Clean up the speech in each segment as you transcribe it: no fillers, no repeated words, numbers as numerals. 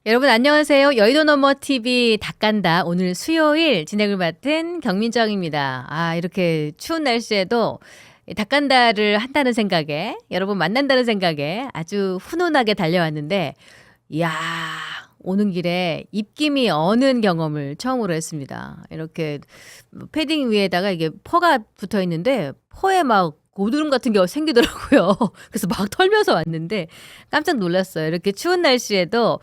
여러분 안녕하세요. 여의도 너머 TV 닭간다. 오늘 수요일 진행을 맡은 경민정입니다. 이렇게 추운 날씨에도 닭간다를 한다는 생각에, 여러분 만난다는 생각에 아주 훈훈하게 달려왔는데, 이야, 오는 길에 입김이 어는 경험을 처음으로 했습니다. 이렇게 패딩 위에다가 이게 퍼가 붙어 있는데 퍼에 막 고드름 같은 게 생기더라고요. 그래서 막 털면서 왔는데 깜짝 놀랐어요. 이렇게 추운 날씨에도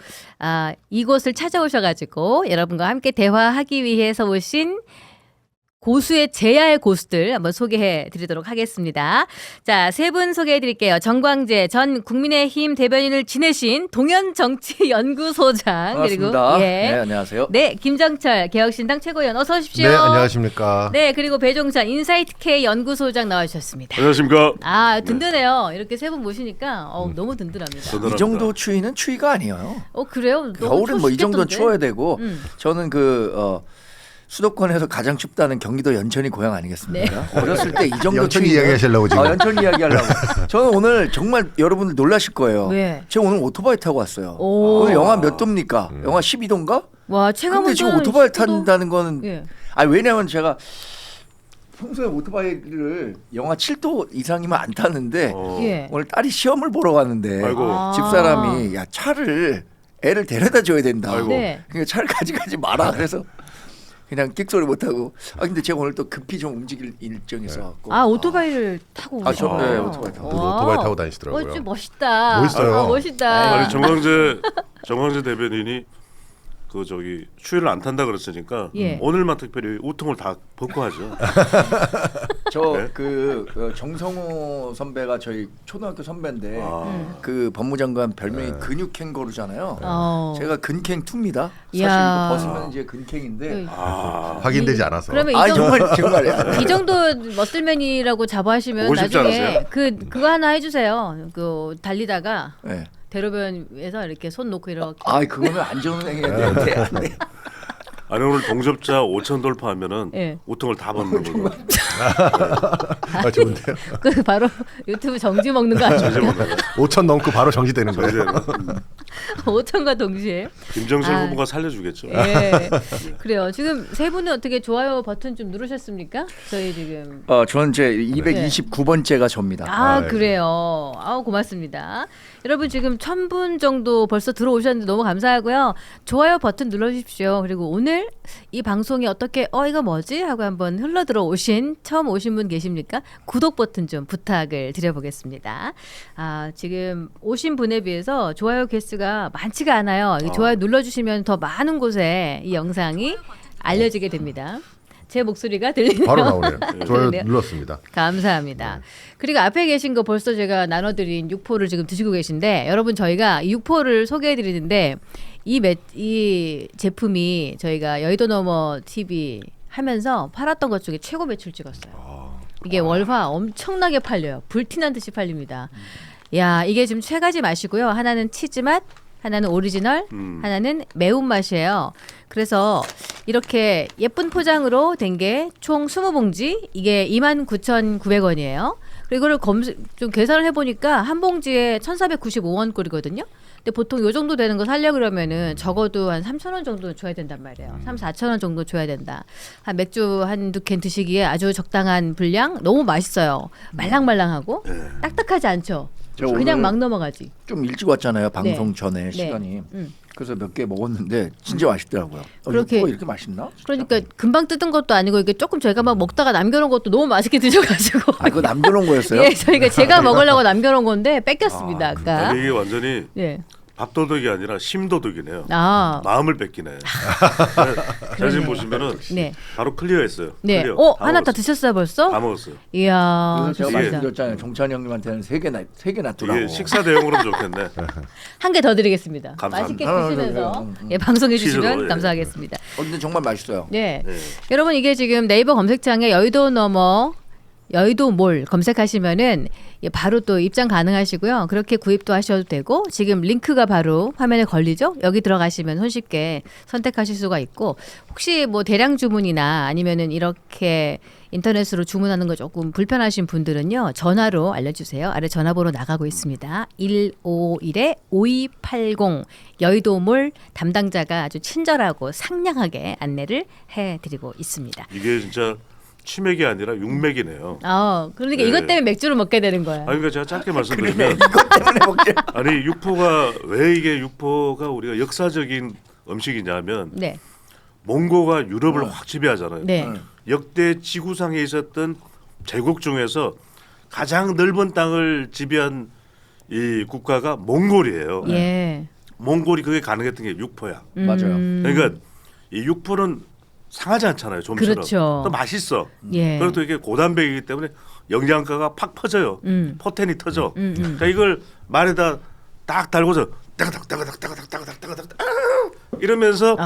이곳을 찾아오셔가지고 여러분과 함께 대화하기 위해서 오신 고수의 제야의 고수들 한번 소개해 드리도록 하겠습니다. 자, 세 분 소개해 드릴게요. 정광재 전 국민의힘 대변인을 지내신 동현정치연구소장. 반갑습니다. 그리고 네, 안녕하세요. 네, 김정철 개혁신당 최고위원 어서 오십시오. 네, 안녕하십니까. 네, 그리고 배종찬 인사이트K 연구소장 나와주셨습니다. 안녕하십니까. 든든해요. 이렇게 세 분 모시니까 너무 든든합니다. 이 정도 추위는 추위가 아니에요. 그래요? 겨울은 뭐 이 정도는 추워야 되고 저는 수도권에서 가장 춥다는 경기도 연천이 고향 아니겠습니까? 네. 어렸을 때 이 정도 연천 추위는 이야기하시려고 지금. 연천 이야기하려고. 저는 오늘 정말 여러분들 놀라실 거예요. 왜? 제가 오늘 오토바이 타고 왔어요. 오. 오늘 영하 몇 도입니까? 영하 12도인가? 와, 체감온도 근데 지금 오토바이 탄다는 거는 예. 왜냐면 제가 평소에 오토바이를 영하 7도 이상이면 안 타는데 예. 오늘 딸이 시험을 보러 갔는데 아이고. 집사람이 야 차를 애를 데려다 줘야 된다. 아이고. 네. 그러니까 차를 가져가지 마라. 그래서 그냥 끽소리 못 하고. 근데 제가 오늘 또 급히 좀 움직일 일정이 있어갖고. 오토바이를 타고 오셨어요. 네, 오토바이 타고. 오토바이 타고 다니시더라고요. 좀 멋있다. 멋있어요. 멋있다. 아니 정광재 대변인이 추위를 안 탄다 그랬으니까 예. 오늘만 특별히 우통을 다 벗고 하죠. 네? 정성호 선배가 저희 초등학교 선배인데 아. 그 법무장관 별명이 근육캥거루잖아요. 제가 근캥2입니다. 사실 이야. 이거 벗으면 이제 근캥인데. 확인되지 않아서. 그러면 정말이야. 이 정도 머슬맨이라고 자부하시면 보고 싶지 나중에 않으세요? 그거 하나 해주세요. 달리다가 네. 대로변에서 이렇게 손 놓고 이렇게. 그거는 안 좋은 행위가 돼. 아니 오늘 동접자 5천 돌파하면은 예. 우통을 다 벗는 거고. 좋은데요. 바로 유튜브 정지 먹는 거 이제 아니에요? 보면 5천 넘고 바로 정지되는 거예요. 5천과 동시에. 김정철 후보가 살려주겠죠. 예. 그래요. 지금 세 분은 어떻게 좋아요 버튼 좀 누르셨습니까? 저희 지금. 저는 제 229번째가 접니다. 그래요. 고맙습니다. 여러분 지금 1,000분 정도 벌써 들어오셨는데 너무 감사하고요. 좋아요 버튼 눌러주십시오. 그리고 오늘 이 방송이 어떻게 이거 뭐지? 하고 한번 흘러들어오신 처음 오신 분 계십니까? 구독 버튼 좀 부탁을 드려보겠습니다. 지금 오신 분에 비해서 좋아요 개수가 많지가 않아요. 이 좋아요 눌러주시면 더 많은 곳에 이 영상이 알려지게 됩니다. 제 목소리가 들리네요. 바로 나오네요. 좋아요 그러네요. 눌렀습니다. 감사합니다. 그리고 앞에 계신 거 벌써 제가 나눠드린 육포를 지금 드시고 계신데 여러분 저희가 이 육포를 소개해드리는데 이 제품이 저희가 여의도 너머 TV 하면서 팔았던 것 중에 최고 매출 찍었어요. 이게 월화 엄청나게 팔려요. 불티난 듯이 팔립니다. 야, 이게 지금 세 가지 맛이고요. 하나는 치즈 맛, 하나는 오리지널, 하나는 매운맛이에요. 그래서 이렇게 예쁜 포장으로 된 게 총 20봉지, 이게 29,900원이에요. 그리고 이거를 좀 계산을 해보니까 한 봉지에 1,495원 꼴이거든요. 근데 보통 요 정도 되는 거 사려고 그러면은 적어도 한 3,000원 정도 줘야 된단 말이에요. 3,000-4,000원 정도 줘야 된다. 한 맥주 한두 캔 드시기에 아주 적당한 분량, 너무 맛있어요. 말랑말랑하고 딱딱하지 않죠. 그냥 막 넘어가지. 좀 일찍 왔잖아요. 방송 전에 시간이. 그래서 몇 개 먹었는데 진짜 맛있더라고요. 그렇게 이렇게 맛있나? 진짜? 그러니까 금방 뜯은 것도 아니고 이게 조금 저희가 막 먹다가 남겨놓은 것도 너무 맛있게 드셔가지고. 그거 남겨놓은 거였어요? 예, 저희가 제가 먹으려고 남겨놓은 건데 뺏겼습니다 아까. 아니, 이게 완전히 예. 밥도둑이 아니라 심도둑이네요. 마음을 마음을 뺏기네. 사진 보시면은 네. 바로 클리어했어요. 네. 클리어. 하나 다 먹었어요. 드셨어요 벌써? 다 먹었어요. 이야. 그래서 제가 진짜. 말씀드렸잖아요. 종찬이 형님한테는 세 개 놔두라고. 이게 식사 대용으로 좋겠네. 한 개 더 드리겠습니다. 감사합니다. 맛있게 드시면서 예, 방송해 주시면 감사하겠습니다. 근데 정말 맛있어요. 네. 네. 여러분 이게 지금 네이버 검색창에 여의도 너머 여의도몰 검색하시면은 바로 또 입장 가능하시고요. 그렇게 구입도 하셔도 되고 지금 링크가 바로 화면에 걸리죠. 여기 들어가시면 손쉽게 선택하실 수가 있고 혹시 뭐 대량 주문이나 아니면은 이렇게 인터넷으로 주문하는 거 조금 불편하신 분들은요. 전화로 알려주세요. 아래 전화번호 나가고 있습니다. 151-5280 여의도몰 담당자가 아주 친절하고 상냥하게 안내를 해드리고 있습니다. 이게 진짜 치맥이 아니라 육맥이네요. 그러니까 네. 이것 때문에 맥주를 먹게 되는 거야. 그러니까 제가 짧게 말씀드리면 이것 때문에 먹게. 아니 육포가 왜 이게 육포가 우리가 역사적인 음식이냐면 네. 몽고가 유럽을 확 지배하잖아요. 네. 역대 지구상에 있었던 제국 중에서 가장 넓은 땅을 지배한 이 국가가 몽골이에요. 예. 몽골이 그게 가능했던 게 육포야. 맞아요. 그러니까 이 육포는 상하지 않잖아요. 좀처럼. 그렇죠. 또 맛있어. 예. 그리고 또 이게 고단백이기 때문에 영양가가 팍 퍼져요. 포텐이 터져. 그러니까 이걸 말에다 딱 달고서 따가닥 이러면서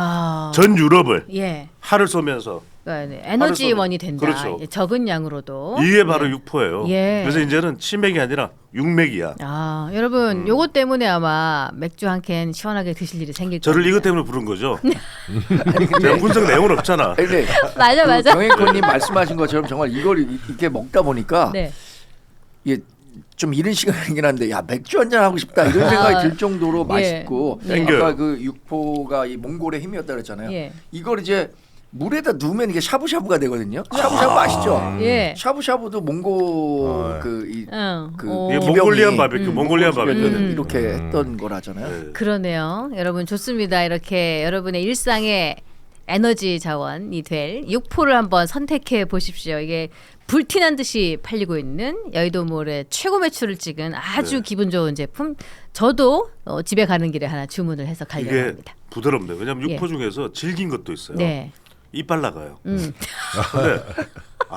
전 유럽을 예. 하를 쏘면서 그러니까 에너지원이 된다. 그렇죠. 적은 양으로도. 이게 바로 육포예요. 예. 그래서 이제는 치맥이 아니라 육맥이야. 여러분 요것 때문에 아마 맥주 한 캔 시원하게 드실 일이 생길 저를 겁니다. 이것 때문에 부른 거죠. 제가 분석 내용은 없잖아. 근데 맞아. 정혜권님 말씀하신 것처럼 정말 이걸 이렇게 먹다 보니까 네. 이게 좀 이른 시간이긴 한데 야 맥주 한잔 하고 싶다 이런 생각이 들 정도로 맛있고 땡겨요. 아까 그 육포가 이 몽골의 힘이었다 그랬잖아요. 예. 이걸 이제 물에다 누우면 이게 샤브샤브가 되거든요. 샤브샤브 아시죠? 예. 샤브샤브도 몽골 그 오. 이게 기병이 몽골리안 바베큐, 몽골리안 바베큐. 이렇게 했던 거라잖아요. 네. 그러네요. 여러분 좋습니다. 이렇게 여러분의 일상에 에너지 자원이 될 육포를 한번 선택해 보십시오. 이게 불티난 듯이 팔리고 있는 여의도몰의 최고 매출을 찍은 아주 기분 좋은 제품. 저도 집에 가는 길에 하나 주문을 해서 가려고 이게 합니다. 부드럽네요. 왜냐하면 육포 예. 중에서 질긴 것도 있어요. 네. 이빨 나가요. 근데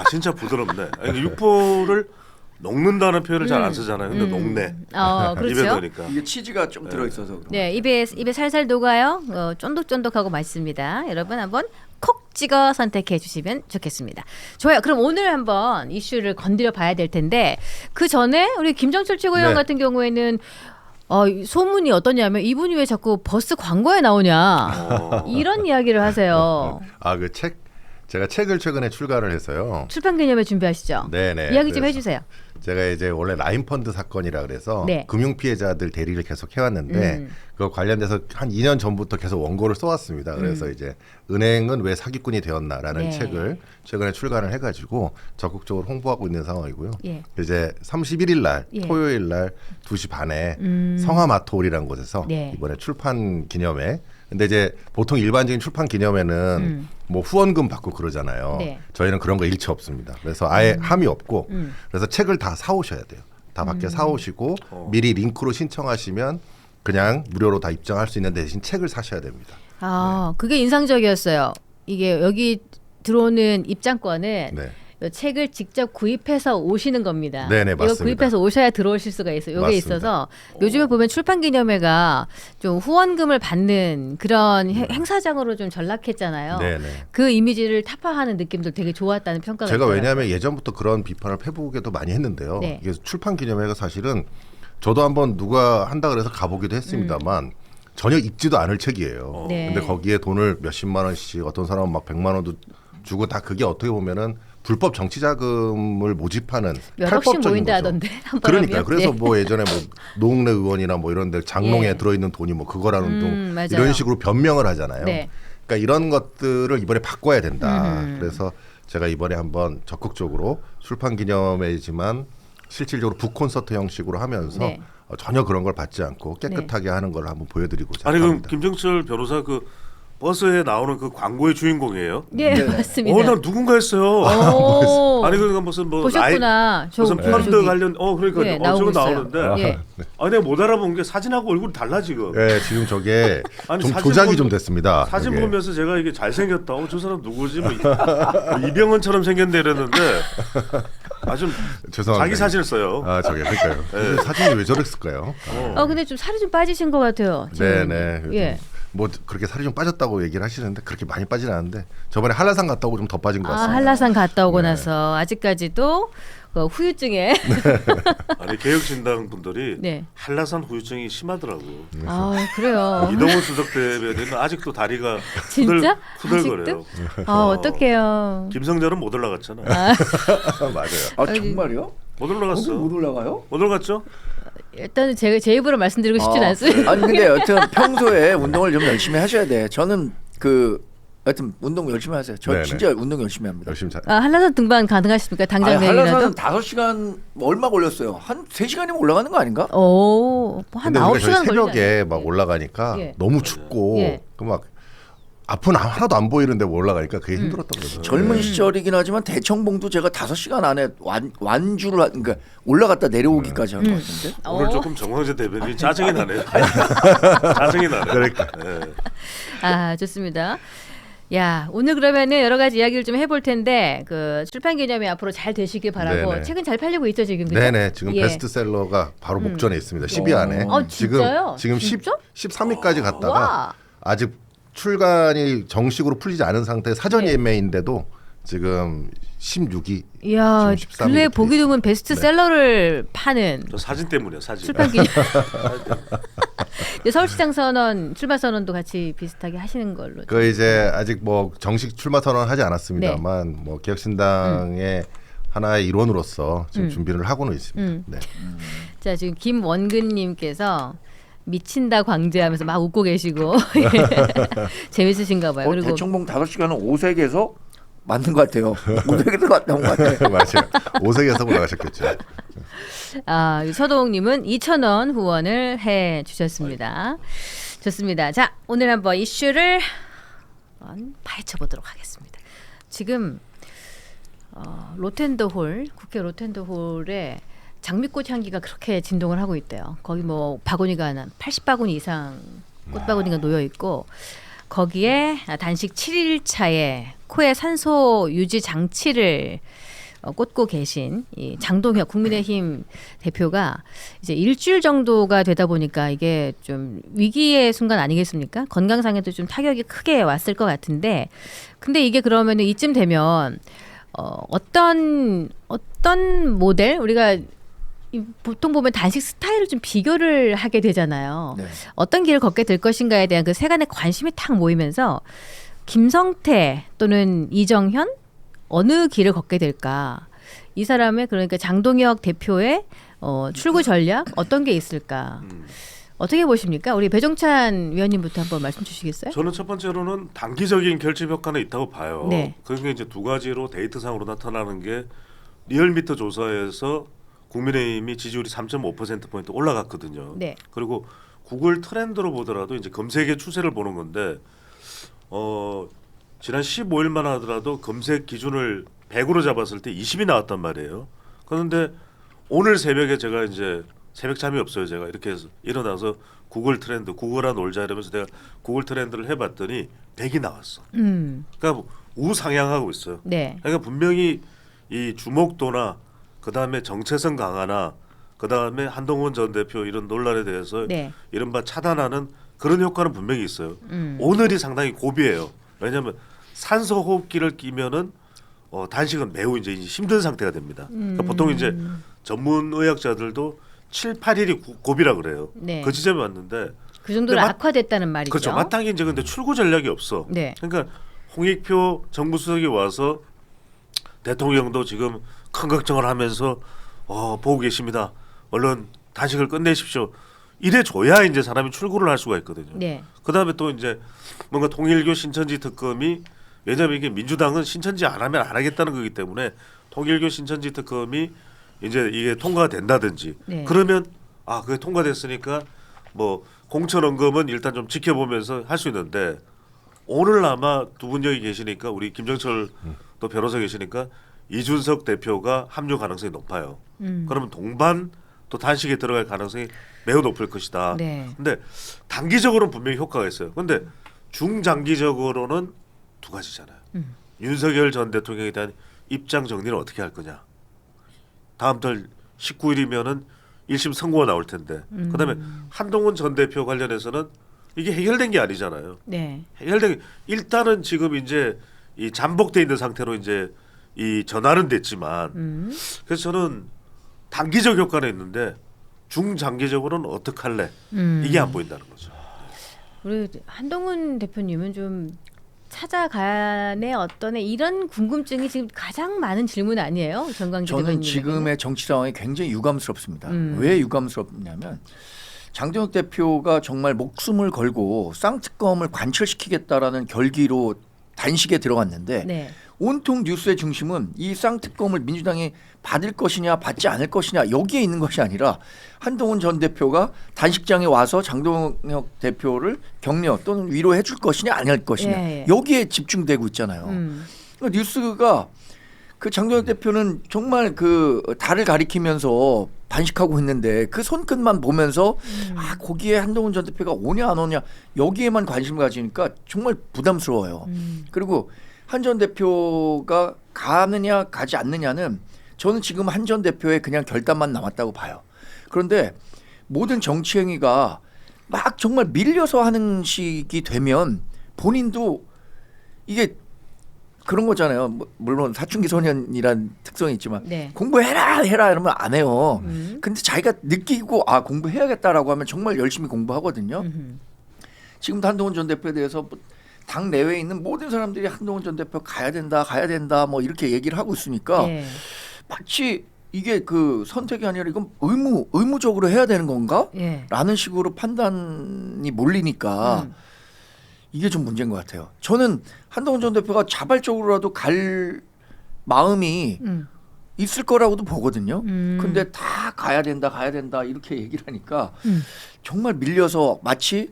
진짜 부드럽네. 아니, 육포를 녹는다는 표현을 잘 안 쓰잖아요. 근데 녹네. 입에 그렇죠. 넣으니까. 이게 치즈가 좀 들어있어서 그런 네, 입에 살살 녹아요. 쫀득쫀득하고 맛있습니다. 여러분 한번 콕 찍어 선택해 주시면 좋겠습니다. 좋아요. 그럼 오늘 한번 이슈를 건드려 봐야 될 텐데 그 전에 우리 김정철 최고위원 네. 같은 경우에는 소문이 어떠냐면 이분이 왜 자꾸 버스 광고에 나오냐 이런 이야기를 하세요. 그 제가 책을 최근에 출간을 해서요. 출판 기념회 준비하시죠? 네네. 이야기 좀 그래서 해주세요. 제가 이제 원래 라인 펀드 사건이라 그래서 네. 금융 피해자들 대리를 계속 해왔는데 그거 관련돼서 한 2년 전부터 계속 원고를 써왔습니다. 그래서 이제 은행은 왜 사기꾼이 되었나라는 네. 책을 최근에 출간을 해가지고 적극적으로 홍보하고 있는 상황이고요. 예. 이제 31일 날 예. 토요일 날 2시 반에 성화마토홀이라는 곳에서 네. 이번에 출판 기념회. 근데 이제 보통 일반적인 출판 기념회는 뭐 후원금 받고 그러잖아요. 네. 저희는 그런 거 일체 없습니다. 그래서 아예 함이 없고 그래서 책을 다 사오셔야 돼요. 다 밖에 사오시고 미리 링크로 신청하시면 그냥 무료로 다 입장할 수 있는 대신 책을 사셔야 됩니다. 그게 인상적이었어요. 이게 여기 들어오는 입장권은 네. 이 책을 직접 구입해서 오시는 겁니다. 네네, 이거 맞습니다. 구입해서 오셔야 들어오실 수가 있어요. 이게 맞습니다. 있어서 요즘에 보면 출판 기념회가 좀 후원금을 받는 그런 행사장으로 좀 전락했잖아요. 네네. 그 이미지를 타파하는 느낌도 되게 좋았다는 평가가 제가 있더라고요. 왜냐하면 예전부터 그런 비판을 페북에도 많이 했는데요. 네. 이게 출판 기념회가 사실은 저도 한번 누가 한다 그래서 가보기도 했습니다만 전혀 읽지도 않을 책이에요. 네. 근데 거기에 돈을 몇십만 원씩 어떤 사람은 막 100만 원도 주고 다 그게 어떻게 보면은 불법 정치 자금을 모집하는 몇 억씩 탈법적인 모인다 거죠. 하던데 한번 그러니까 하면? 그래서 네. 뭐 예전에 뭐 노웅래 의원이나 뭐 이런데 장롱에 예. 들어있는 돈이 뭐 그거라는 돈 맞아요. 이런 식으로 변명을 하잖아요. 네. 그러니까 이런 것들을 이번에 바꿔야 된다. 그래서 제가 이번에 한번 적극적으로 출판 기념회지만 실질적으로 북콘서트 형식으로 하면서 네. 전혀 그런 걸 받지 않고 깨끗하게 하는 걸 한번 보여드리고자 아니 그럼 합니다. 김정철 변호사 그 버스에 나오는 그 광고의 주인공이에요? 네, 맞습니다. 난 누군가 했어요. 오. 아니 그러니까 무슨 뭐 보셨구나. 무슨 펀드 관련 그러니까 네, 나오고 저거 있어요. 나오는데 예. 내가 못 알아본 게 사진하고 얼굴이 달라 지금. 네, 지금 저게 아니, 좀 사진 조작이 보면- 좀 됐습니다. 사진 저게. 보면서 제가 이게 잘생겼다. 저 사람 누구지? 뭐 이병헌처럼 생겼네 이랬는데 좀 죄송합니다. 자기 사진을 써요. 저게 그러니까요. 사진이 왜 저랬을까요? 근데 좀 살이 좀 빠지신 것 같아요. 지금. 네네. 예. 뭐 그렇게 살이 좀 빠졌다고 얘기를 하시는데 그렇게 많이 빠지는 않은데 저번에 한라산 갔다 오고 좀 더 빠진 것 같습니다. 한라산 갔다 오고 네. 나서 아직까지도 그 후유증에 아니 개혁신당 분들이 네. 한라산 후유증이 심하더라고. 그래요. 이동훈 수석 대변인은 아직도 다리가 진짜? 후들거려요. 어떡해요. 김성전은 못 올라갔잖아. 맞아요. 정말요? 못 거기 올라갔어. 못 올라가요? 못 올라갔죠? 일단 제 입으로 말씀드리고 싶진 않습니다. 아니 근데 여튼 평소에 운동을 좀 열심히 하셔야 돼. 저는 여튼 운동 열심히 하세요. 저 네네. 진짜 운동 열심히 합니다. 열심히 잘. 한라산 등반 가능하십니까? 당장 아니, 내일이라도? 한라산은 5시간 얼마 걸렸어요? 한 3시간이면 올라가는 거 아닌가? 한 근데 우리가 저희 9시간 걸리지 새벽에 막 올라가니까 예. 너무 춥고 예. 그 막 앞은 하나도 안 보이는데 올라가니까 그게 힘들었던 거죠. 젊은 시절이긴 하지만 대청봉도 제가 5시간 안에 완주를 그러니까 올라갔다 내려오기까지 한 것 같은데. 오늘 조금 정황재 대변인이 짜증이 나네요. 짜증이 나네. 그러니까. 좋습니다. 야, 오늘 그러면은 여러 가지 이야기를 좀 해볼 텐데 그 출판 기념회 앞으로 잘 되시길 바라고. 네네. 책은 잘 팔리고 있죠 지금. 그죠? 네네 지금 예. 베스트셀러가 바로 목전에 있습니다. 10위 안에. 진짜요? 지금 진짜? 13위까지 갔다가 와. 아직 출간이 정식으로 풀리지 않은 상태 사전 예매인데도 지금 16위. 이야, 지금 13위 근래 이렇게 보기 드문 있습니다. 베스트셀러를 파는 저 사진 때문이야 사진. 출판 기념. 서울시장 선언, 출마 선언도 같이 비슷하게 하시는 걸로. 그 이제 아직 뭐 정식 출마 선언 하지 않았습니다만 뭐 개혁신당의 하나의 일원으로서 지금 준비를 하고는 있습니다. 네. 자, 지금 김원근님께서 미친다 광재하면서 막 웃고 계시고 재밌으신가 봐요. 그리고 대청봉 5시간은 오색에서 맞는 것 같아요. 오색에서 갔다 온 것 같아요. 맞아요. 오색에서 올라가셨겠죠. 서동욱님은 2,000원 후원을 해 주셨습니다. 좋습니다. 자, 오늘 한번 이슈를 파헤쳐 보도록 하겠습니다. 지금 로텐더홀 국회 로텐더홀에 장미꽃 향기가 그렇게 진동을 하고 있대요. 거기 뭐 바구니가 한 80바구니 이상 꽃바구니가 놓여 있고 거기에 단식 7일차에 코에 산소 유지 장치를 꽂고 계신 이 장동혁 국민의힘 대표가 이제 일주일 정도가 되다 보니까 이게 좀 위기의 순간 아니겠습니까? 건강상에도 좀 타격이 크게 왔을 것 같은데, 근데 이게 그러면 이쯤 되면 어떤 모델 우리가 보통 보면 단식 스타일을 좀 비교를 하게 되잖아요. 네. 어떤 길을 걷게 될 것인가에 대한 그 세간의 관심이 탁 모이면서 김성태 또는 이정현 어느 길을 걷게 될까? 이 사람의 그러니까 장동혁 대표의 출구 전략 어떤 게 있을까? 어떻게 보십니까? 우리 배종찬 위원님부터 한번 말씀 주시겠어요? 저는 첫 번째로는 단기적인 결집 효과는 있다고 봐요. 네. 그게 이제 두 가지로 데이터상으로 나타나는 게 리얼미터 조사에서 국민의힘이 지지율이 3.5%포인트 올라갔거든요. 네. 그리고 구글 트렌드로 보더라도 이제 검색의 추세를 보는 건데 지난 15일만 하더라도 검색 기준을 100으로 잡았을 때 20이 나왔단 말이에요. 그런데 오늘 새벽에 제가 이제 새벽 잠이 없어요. 제가 이렇게 해서 일어나서 구글 트렌드, 구글아 놀자 이러면서 내가 구글 트렌드를 해봤더니 100이 나왔어. 그러니까 우상향하고 있어요. 네. 그러니까 분명히 이 주목도나 그 다음에 정체성 강화나 그 다음에 한동훈 전 대표 이런 논란에 대해서 네. 이른바 차단하는 그런 효과는 분명히 있어요. 오늘이 상당히 고비예요. 왜냐하면 산소 호흡기를 끼면은 단식은 매우 이제 힘든 상태가 됩니다. 그러니까 보통 이제 전문 의학자들도 7, 8일이 고비라 그래요. 네. 그 지점에 왔는데 그 정도로 근데 악화됐다는 말이죠. 그렇죠. 마땅히 이제 근데 출구 전략이 없어. 네. 그러니까 홍익표 정부수석이 와서 대통령도 지금 큰 걱정을 하면서 보고 계십니다. 얼른 단식을 끝내십시오. 이래 줘야 이제 사람이 출구를 할 수가 있거든요. 네. 그다음에 또 이제 뭔가 통일교 신천지 특검이 왜냐하면 이게 민주당은 신천지 안 하면 안 하겠다는 거기 때문에 통일교 신천지 특검이 이제 이게 통과가 된다든지 네. 그러면 그게 통과됐으니까 뭐 공천 언급은 일단 좀 지켜보면서 할 수 있는데 오늘 아마 두 분 여기 계시니까 우리 김정철 또 변호사 계시니까 이준석 대표가 합류 가능성이 높아요. 그러면 동반 또 단식에 들어갈 가능성이 매우 높을 것이다. 네. 근데 단기적으로는 분명히 효과가 있어요. 근데 중장기적으로는 두 가지잖아요. 윤석열 전 대통령에 대한 입장 정리는 어떻게 할 거냐. 다음 달 19일이면은 1심 선고가 나올 텐데. 그다음에 한동훈 전 대표 관련해서는 이게 해결된 게 아니잖아요. 네. 해결된 일단은 지금 이제 이 잠복돼 있는 상태로 이제 이 전환은 됐지만 그래서 저는 단기적 효과는 있는데 중장기적으로는 어떻게 할래? 이게 안 보인다는 거죠. 우리 한동훈 대표님은 좀 찾아가네 어떤 이런 궁금증이 지금 가장 많은 질문 아니에요? 정광재 저는 대표님. 지금의 정치 상황이 굉장히 유감스럽습니다. 왜 유감스럽냐면 장동혁 대표가 정말 목숨을 걸고 쌍특검을 관철시키겠다라는 결기로 단식에 들어갔는데 네. 온통 뉴스의 중심은 이 쌍특검을 민주당이 받을 것이냐 받지 않을 것이냐 여기에 있는 것이 아니라 한동훈 전 대표가 단식장에 와서 장동혁 대표를 격려 또는 위로해 줄 것이냐 안 할 것이냐 예. 여기에 집중되고 있잖아요. 그러니까 뉴스가 그 장동혁 대표는 정말 그 달을 가리키면서 단식하고 있는데 그 손끝만 보면서 아 거기에 한동훈 전 대표가 오냐 안 오냐 여기에만 관심을 가지니까 정말 부담스러워요. 그리고 한 전 대표가 가느냐 가지 않느냐는 저는 지금 한 전 대표의 그냥 결단만 남았다고 봐요. 그런데 모든 정치 행위가 막 정말 밀려서 하는 식이 되면 본인도 이게 그런 거잖아요. 물론 사춘기 소년이란 특성이 있지만 네. 공부해라 이러면 안 해요. 근데 자기가 느끼고 아 공부해야겠다라고 하면 정말 열심히 공부하거든요. 지금도 한동훈 전 대표에 대해서 당 내외에 있는 모든 사람들이 한동훈 전 대표 가야 된다 뭐 이렇게 얘기를 하고 있으니까 네. 마치 이게 그 선택이 아니라 이건 의무적으로 해야 되는 건가? 예. 라는 식으로 판단이 몰리니까 이게 좀 문제인 것 같아요. 저는 한동훈 전 대표가 자발적으로라도 갈 마음이 있을 거라고도 보거든요. 근데 다 가야 된다 이렇게 얘기를 하니까 정말 밀려서 마치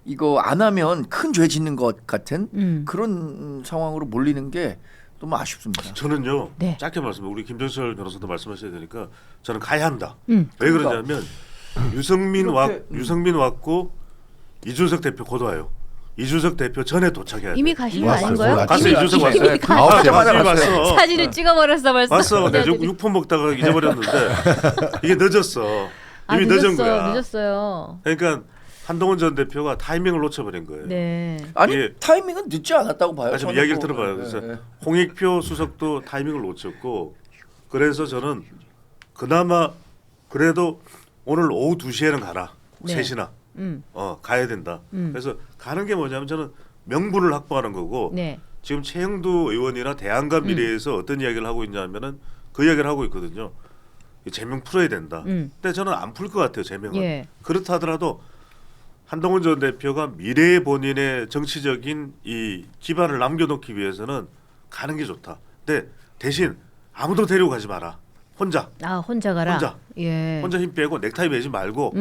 이거 안 하면 큰 죄 짓는 것 같은 그런 상황으로 몰리는 게 너무 아쉽습니다. 저는요. 네. 짧게 말씀해 우리 김정철 변호사도 말씀하셔야 되니까 저는 가야 한다. 왜 그러니까. 그러냐면 유승민 왔고 이준석 대표 곧 와요. 이준석 대표 전에 도착해야 돼. 이미 가신 거 왔어요. 아닌가요? 뭘 갔어요. 이미- 이준석 이미 왔어요. 가- 아홉 시에 왔어. 사진을 찍어버렸어 벌써. 왔어. 네, 내가 네. 육포 먹다가 잊어버렸는데 이게 늦었어. 이미 늦은 거야. 늦었어요. 그러니까 한동훈 전 대표가 타이밍을 놓쳐버린 거예요. 네. 아니 이게- 타이밍은 늦지 않았다고 봐요. 좀 저는 이야기를 뭐, 들어봐요. 네, 그래서 네. 홍익표 수석도 타이밍을 놓쳤고 그래서 저는 그나마 그래도 오늘 오후 2시에는 가라. 네. 3시나 가야 된다. 음. 그래서 가는 게 뭐냐면 저는 명분을 확보하는 거고 네. 지금 최영두 의원이나 대안과 미래에서 어떤 이야기를 하고 있냐면은 그 이야기를 하고 있거든요. 제명 풀어야 된다. 근데 저는 안 풀 것 같아요. 제명은. 예. 그렇다 하더라도 한동훈 전 대표가 미래의 본인의 정치적인 이 기반을 남겨놓기 위해서는 가는 게 좋다. 근데 대신 아무도 데리고 가지 마라. 혼자 혼자 가라. 혼자. 예. 혼자 힘 빼고 넥타이 매지 말고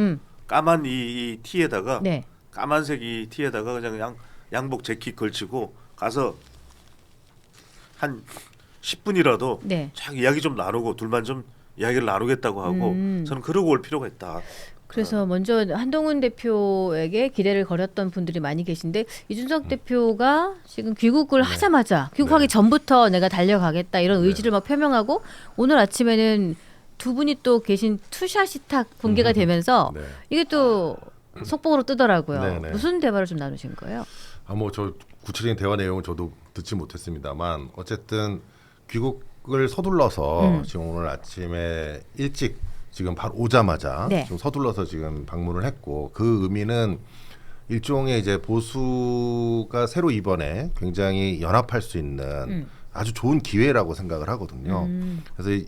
까만 이 티에다가 네. 까만색 이 티에다가 그냥 양복 재킷 걸치고 가서 한 10분이라도 네. 쫙 이야기 좀 나누고 둘만 좀 이야기를 나누겠다고 하고 저는 그러고 올 필요가 있다. 그래서 먼저 한동훈 대표에게 기대를 걸었던 분들이 많이 계신데 이준석 대표가 지금 귀국을 하자마자 귀국하기 전부터 내가 달려가겠다 이런 의지를 막 표명하고 오늘 아침에는 두 분이 또 계신 투샷이 딱 공개가 되면서 네. 이게 또 속보로 뜨더라고요. 네, 네. 무슨 대화를 좀 나누신 거예요? 뭐 저 구체적인 대화 내용은 저도 듣지 못했습니다만 어쨌든 귀국을 서둘러서 지금 오늘 아침에 일찍 지금 바로 오자마자 네. 지금 서둘러서 지금 방문을 했고 그 의미는 일종의 이제 보수가 새로 이번에 굉장히 연합할 수 있는 아주 좋은 기회라고 생각을 하거든요. 그래서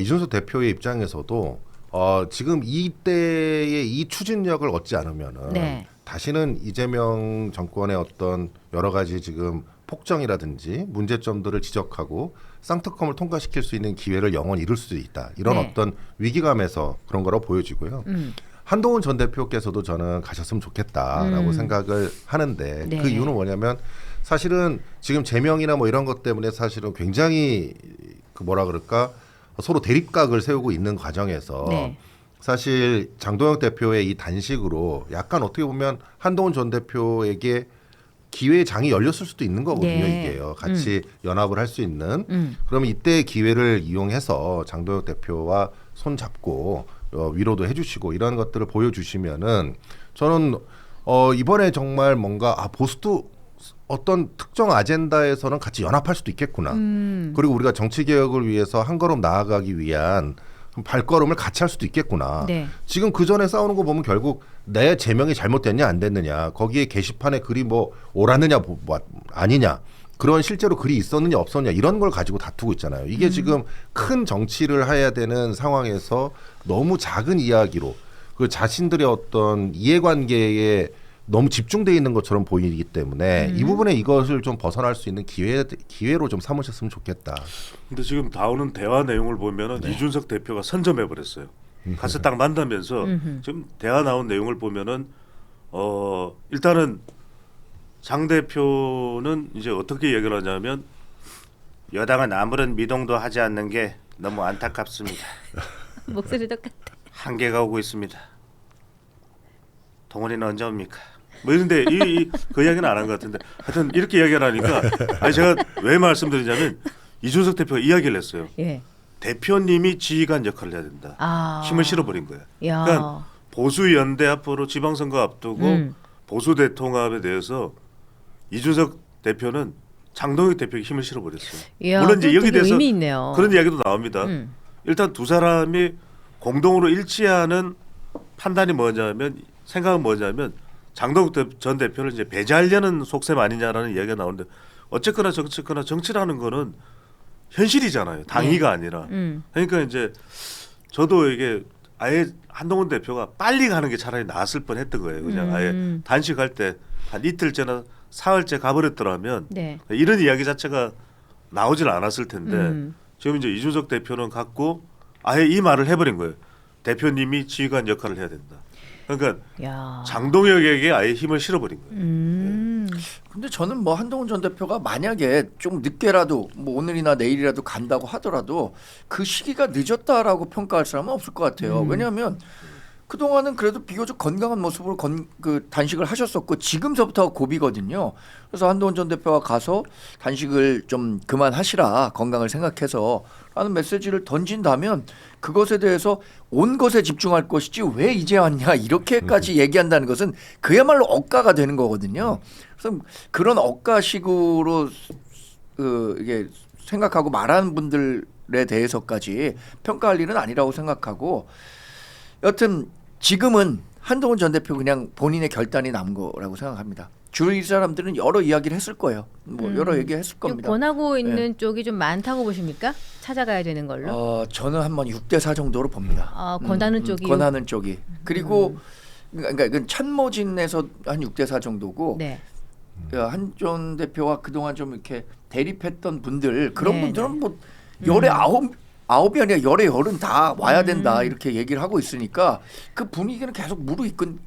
이준석 대표의 입장에서도 지금 이때의 이 추진력을 얻지 않으면은 네. 다시는 이재명 정권의 어떤 여러 가지 지금 폭정이라든지 문제점들을 지적하고 쌍특검을 통과시킬 수 있는 기회를 영원히 잃을 수도 있다. 이런 네. 어떤 위기감에서 그런 거라고 보여지고요. 한동훈 전 대표께서도 저는 가셨으면 좋겠다라고 생각을 하는데 네. 그 이유는 뭐냐면 사실은 지금 제명이나 뭐 이런 것 때문에 사실은 굉장히 그 뭐라 그럴까 서로 대립각을 세우고 있는 과정에서 네. 사실 장동혁 대표의 이 단식으로 약간 어떻게 보면 한동훈 전 대표에게 기회의 장이 열렸을 수도 있는 거거든요. 네. 이게요. 같이 연합을 할 수 있는. 그러면 이때 기회를 이용해서 장동혁 대표와 손 잡고 위로도 해주시고 이런 것들을 보여주시면은 저는 이번에 정말 뭔가 보수도 어떤 특정 아젠다에서는 같이 연합할 수도 있겠구나. 그리고 우리가 정치 개혁을 위해서 한 걸음 나아가기 위한 발걸음을 같이 할 수도 있겠구나. 네. 지금 그 전에 싸우는 거 보면 결국 내 제명이 잘못됐냐 안 됐느냐, 거기에 게시판에 글이 뭐 옳았느냐 뭐 아니냐, 그런 실제로 글이 있었느냐 없었느냐 이런 걸 가지고 다투고 있잖아요. 이게 지금 큰 정치를 해야 되는 상황에서 너무 작은 이야기로 그 자신들의 어떤 이해관계에 너무 집중돼 있는 것처럼 보이기 때문에 이 부분에 이것을 좀 벗어날 수 있는 기회로 좀 삼으셨으면 좋겠다. 근데 지금 나오는 대화 내용을 보면은 네. 이준석 대표가 선점해 버렸어요. 가서 딱 만나면서 지금 대화 나온 내용을 보면은 일단은 장 대표는 이제 어떻게 얘기를 하냐면 여당은 아무런 미동도 하지 않는 게 너무 안타깝습니다. 목소리 똑같아. 한계가 오고 있습니다. 동원이는 언제 옵니까? 뭐 이런데 그 이야기는 안 한 것 같은데 하여튼 이렇게 이야기를 하니까 아니 제가 왜 말씀드리냐면 이준석 대표가 이야기를 했어요. 예. 대표님이 지휘관 역할을 해야 된다. 힘을 실어버린 거야. 야. 그러니까 보수 연대 앞으로 지방선거 앞두고 보수 대통합에 대해서 이준석 대표는 장동혁 대표에게 힘을 실어버렸어요. 이야, 물론 이제 여기 대해서 의미 있네요. 그런 이야기도 나옵니다. 일단 두 사람이 공동으로 일치하는 판단이 뭐냐면 생각은 뭐냐면 장동혁 전 대표를 이제 배제하려는 속셈 아니냐라는 이야기가 나오는데 어쨌거나 정치라는 거는 현실이잖아요. 당위가 아니라. 그러니까 이제 저도 이게 아예 한동훈 대표가 빨리 가는 게 차라리 나았을 뻔했던 거예요. 그냥 아예 단식할 때 한 이틀째나 사흘째 가버렸더라면 네. 이런 이야기 자체가 나오질 않았을 텐데 지금 이제 이준석 대표는 갖고 아예 이 말을 해버린 거예요. 대표님이 지휘관 역할을 해야 된다. 그러니까 야. 장동혁에게 아예 힘을 실어버린 거예요. 근데 저는 뭐 한동훈 전 대표가 만약에 좀 늦게라도 뭐 오늘이나 내일이라도 간다고 하더라도 그 시기가 늦었다라고 평가할 사람은 없을 것 같아요. 왜냐하면 그동안은 그래도 비교적 건강한 모습으로 그 단식을 하셨었고 지금서부터 고비거든요. 그래서 한동훈 전 대표가 가서 단식을 좀 그만하시라 건강을 생각해서 라는 메시지를 던진다면 그것에 대해서 온 것에 집중할 것이지 왜 이제 왔냐 이렇게까지 얘기한다는 것은 그야말로 억가가 되는 거거든요. 그래서 그런 억가식으로 이게 생각하고 말하는 분들에 대해서까지 평가할 일은 아니라고 생각하고 여튼 지금은 한동훈 전 대표 그냥 본인의 결단이 남은 거라고 생각합니다. 주위 사람들은 여러 이야기를 했을 거예요. 뭐 여러 얘기했을 겁니다. 권하고 있는 쪽이 좀 많다고 보십니까? 찾아가야 되는 걸로? 저는 한번 6대4 정도로 봅니다. 권하는 쪽이 권하는 쪽이. 그리고 그러니까 이건 찬모진에서 한 6대4 정도고 네. 한 전 대표와 그동안 좀 이렇게 대립했던 분들 그런 네, 분들은 뭐 열에 아홉이 아니라 열에 열은 다 와야 된다 이렇게 얘기를 하고 있으니까 그 분위기는 계속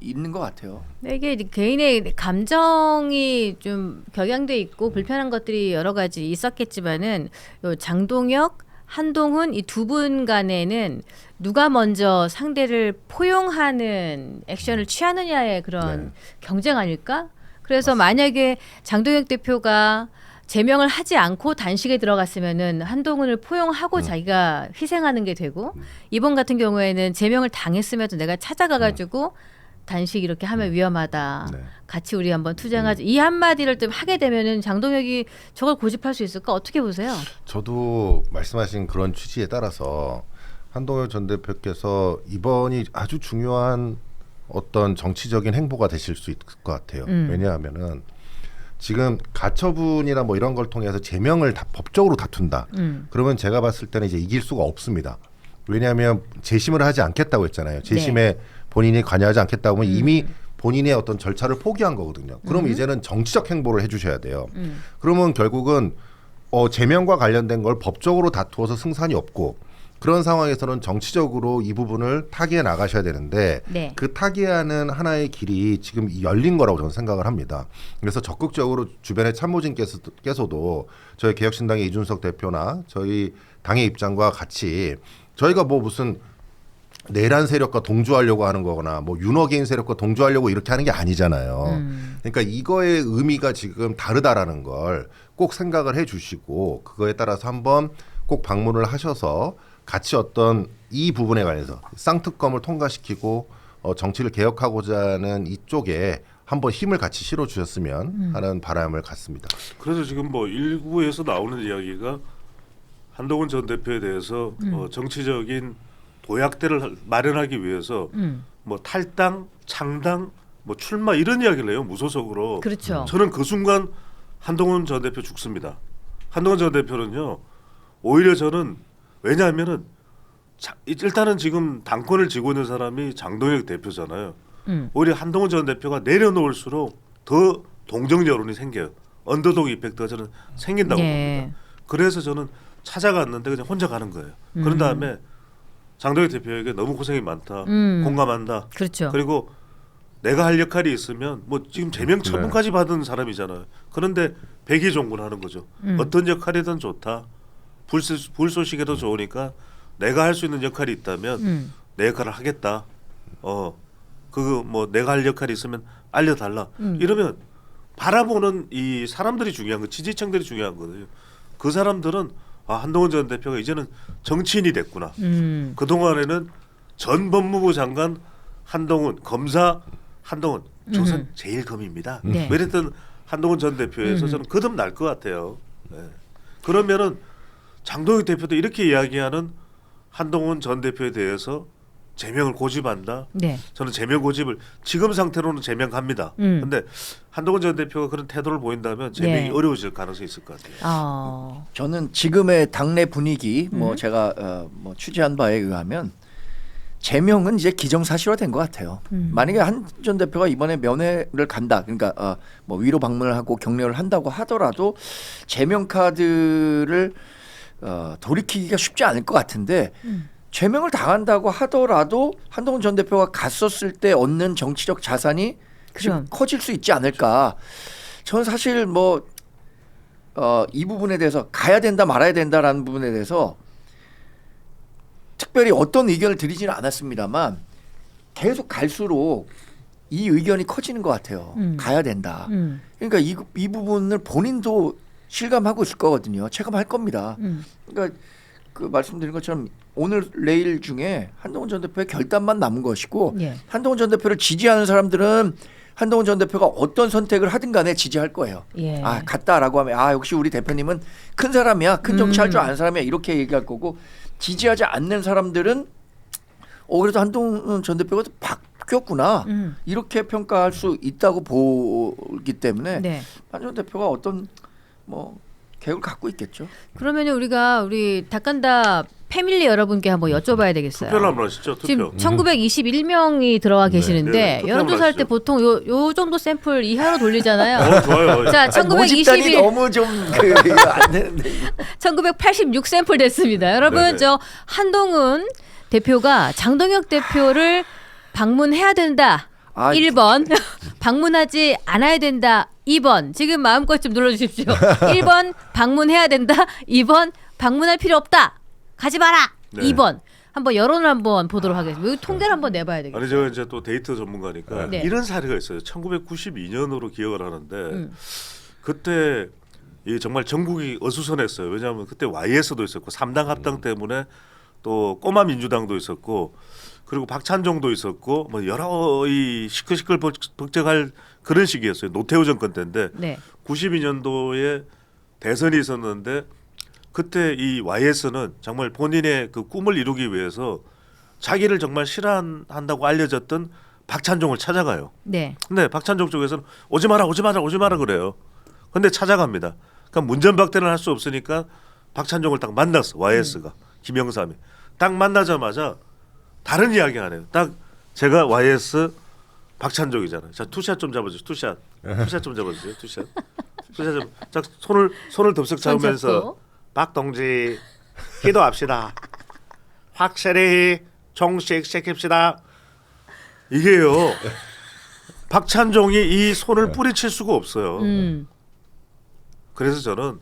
있는 것 같아요. 이게 개인의 감정이 좀 격양돼 있고 불편한 것들이 여러 가지 있었겠지만은 요 장동혁, 한동훈 이 두 분 간에는 누가 먼저 상대를 포용하는 액션을 취하느냐의 그런 경쟁 아닐까? 그래서 만약에 장동혁 대표가 제명을 하지 않고 단식에 들어갔으면은 한동훈을 포용하고 자기가 희생하는 게 되고 이번 같은 경우에는 제명을 당했음에도 내가 찾아가가지고 단식 이렇게 하면 위험하다. 네. 같이 우리 한번 투쟁하자. 이 한마디를 좀 하게 되면은 장동혁이 저걸 고집할 수 있을까? 어떻게 보세요? 저도 말씀하신 그런 취지에 따라서 한동훈 전 대표께서 이번이 아주 중요한 어떤 정치적인 행보가 되실 수 있을 것 같아요. 왜냐하면은 지금 가처분이나 뭐 이런 걸 통해서 제명을 법적으로 다툰다. 그러면 제가 봤을 때는 이제 이길 수가 없습니다. 왜냐하면 재심을 하지 않겠다고 했잖아요. 재심에 본인이 관여하지 않겠다고 하면 이미 본인의 어떤 절차를 포기한 거거든요. 그럼 이제는 정치적 행보를 해주셔야 돼요. 그러면 결국은 제명과 관련된 걸 법적으로 다투어서 승산이 없고 그런 상황에서는 정치적으로 이 부분을 타개해 나가셔야 되는데 그 타개하는 하나의 길이 지금 열린 거라고 저는 생각을 합니다. 그래서 적극적으로 주변의 참모진께서도 저희 개혁신당의 이준석 대표나 저희 당의 입장과 같이 저희가 뭐 무슨 내란 세력과 동조하려고 하는 거거나 뭐 윤호개인 세력과 동조하려고 이렇게 하는 게 아니잖아요. 그러니까 이거의 의미가 지금 다르다라는 걸 꼭 생각을 해주시고 그거에 따라서 한번 꼭 방문을 하셔서 같이 어떤 이 부분에 관해서 쌍특검을 통과시키고 정치를 개혁하고자 하는 이쪽에 한번 힘을 같이 실어 주셨으면 하는 바람을 갖습니다. 그래서 지금 뭐 일부에서 나오는 이야기가 한동훈 전 대표에 대해서 정치적인 도약대를 마련하기 위해서 뭐 탈당, 창당, 뭐 출마 이런 이야기를 해요. 무소속으로. 그렇죠. 저는 그 순간 한동훈 전 대표 죽습니다. 한동훈 전 대표는요. 오히려 저는 왜냐하면은 일단은 지금 당권을 쥐고 있는 사람이 장동혁 대표잖아요. 오히려 한동훈 전 대표가 내려놓을수록 더 동정 여론이 생겨요. 언더독 이펙트가 저는 생긴다고 봅니다. 그래서 저는 찾아갔는데 그냥 혼자 가는 거예요. 그런 다음에 장동혁 대표에게 너무 고생이 많다. 공감한다. 그렇죠. 그리고 내가 할 역할이 있으면 뭐 지금 제명 처분까지 받은 사람이잖아요. 그런데 백의종군하는 거죠. 어떤 역할이든 좋다. 불쏘시개도 좋으니까 내가 할 수 있는 역할이 있다면 내 역할을 하겠다. 그거 뭐 내가 할 역할이 있으면 알려달라. 이러면 바라보는 이 사람들이 중요한 거, 지지층들이 중요한 거예요. 그 사람들은 한동훈 전 대표가 이제는 정치인이 됐구나. 그 동안에는 전 법무부 장관 한동훈, 검사 한동훈, 조선 제일검입니다. 네. 이랬던 한동훈 전 대표에서 저는 거듭날 것 같아요. 네. 그러면은 장동혁 대표도 이렇게 이야기하는 한동훈 전 대표에 대해서 제명을 고집한다. 네. 저는 제명 고집을 지금 상태로는 제명합니다. 그런데 한동훈 전 대표가 그런 태도를 보인다면 제명이 어려워질 가능성이 있을 것 같아요. 저는 지금의 당내 분위기 뭐 제가 뭐 취재한 바에 의하면 제명은 이제 기정사실화된 것 같아요. 만약에 한 전 대표가 이번에 면회를 간다, 그러니까 뭐 위로 방문을 하고 격려를 한다고 하더라도 제명 카드를 돌이키기가 쉽지 않을 것 같은데 제명을 당한다고 하더라도 한동훈 전 대표가 갔었을 때 얻는 정치적 자산이 좀 커질 수 있지 않을까. 저는 사실 뭐 이 부분에 대해서 가야 된다 말아야 된다라는 부분에 대해서 특별히 어떤 의견을 드리지는 않았습니다만 계속 갈수록 이 의견이 커지는 것 같아요. 가야 된다. 그러니까 이 부분을 본인도 실감하고 있을 거거든요. 체감할 겁니다. 그러니까 그 말씀드린 것처럼 오늘 내일 중에 한동훈 전 대표의 결단만 남은 것이고 한동훈 전 대표를 지지하는 사람들은 한동훈 전 대표가 어떤 선택을 하든 간에 지지할 거예요. 갔다라고 하면 역시 우리 대표님은 큰 사람이야. 큰 정치할 줄 아는 사람이야. 이렇게 얘기할 거고 지지하지 않는 사람들은 그래도 한동훈 전 대표가 바뀌었구나. 이렇게 평가할 수 있다고 보기 때문에 한 전 대표가 어떤 뭐 계획을 갖고 있겠죠. 그러면 우리 닭간다 패밀리 여러분께 한번 여쭤봐야 되겠어요. 투표를 한번 하시죠. 투표. 지금 1921명이 들어와 계시는데 여론조사할 때 보통 요 정도 샘플 이하로 돌리잖아요. 좋아요. 자, 1921 너무 좀 안 되는데. 1986 샘플 됐습니다. 여러분 네네. 저 한동훈 대표가 장동혁 대표를 방문해야 된다. 1번 방문하지 않아야 된다. 2번 지금 마음껏 좀 눌러주십시오. 1번 방문해야 된다. 2번 방문할 필요 없다. 가지 마라. 네. 2번 한번 여론을 한번 보도록 하겠습니다. 여기 통계를 한번 내봐야 되겠어요. 아니 제가 이제 또 데이터 전문가니까 네. 이런 사례가 있어요. 1992년으로 기억을 하는데 그때 이 정말 전국이 어수선했어요. 왜냐하면 그때 YS도 있었고 3당 합당 때문에 또 꼬마 민주당도 있었고 그리고 박찬종도 있었고 뭐 여러 이 시끌시끌 벅적할 그런 시기였어요. 노태우 정권 때인데 92년도에 대선이 있었는데 그때 이 YS는 정말 본인의 그 꿈을 이루기 위해서 자기를 정말 싫어한다고 알려졌던 박찬종을 찾아가요. 근데 박찬종 쪽에서는 오지 마라 그래요. 근데 찾아갑니다. 그러니까 문전박대는 할 수 없으니까 박찬종을 딱 만났어. YS가 김영삼이 딱 만나자마자 다른 이야기 안 해요. 딱 제가 YS 박찬종이잖아요. 자 투샷 좀 잡아주세요. 투샷 좀 잡아주세요. 투샷 좀. 자 손을 덥석 잡으면서 박 동지 기도합시다. 확실히 종식 시킵시다. 이게요. 박찬종이 이 손을 뿌리칠 수가 없어요. 그래서 저는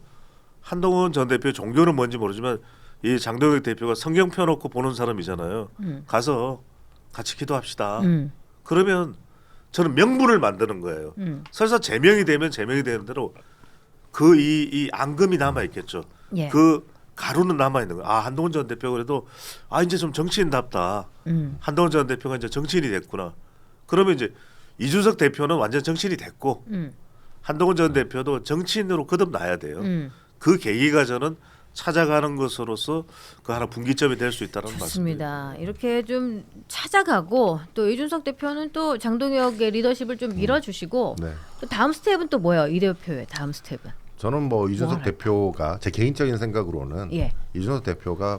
한동훈 전 대표의 종교는 뭔지 모르지만 이 장동혁 대표가 성경 펴놓고 보는 사람이잖아요. 가서 같이 기도합시다. 그러면 저는 명분을 만드는 거예요. 설사 제명이 되면 제명이 되는 대로 그 이 앙금이 남아 있겠죠. 그 가루는 남아 있는 거예요. 한동훈 전 대표 그래도 이제 좀 정치인답다. 한동훈 전 대표가 이제 정치인이 됐구나. 그러면 이제 이준석 대표는 완전 정치인이 됐고 한동훈 전 대표도 정치인으로 거듭나야 돼요. 그 계기가 저는 찾아가는 것으로서 그 하나 분기점이 될 수 있다는 말씀입니다. 좋습니다. 이렇게 좀 찾아가고 또 이준석 대표는 또 장동혁의 리더십을 좀 밀어주시고 네. 또 다음 스텝은 또 뭐예요? 이 대표의 다음 스텝은? 저는 뭐 이준석 할까요? 대표가 제 개인적인 생각으로는 예. 이준석 대표가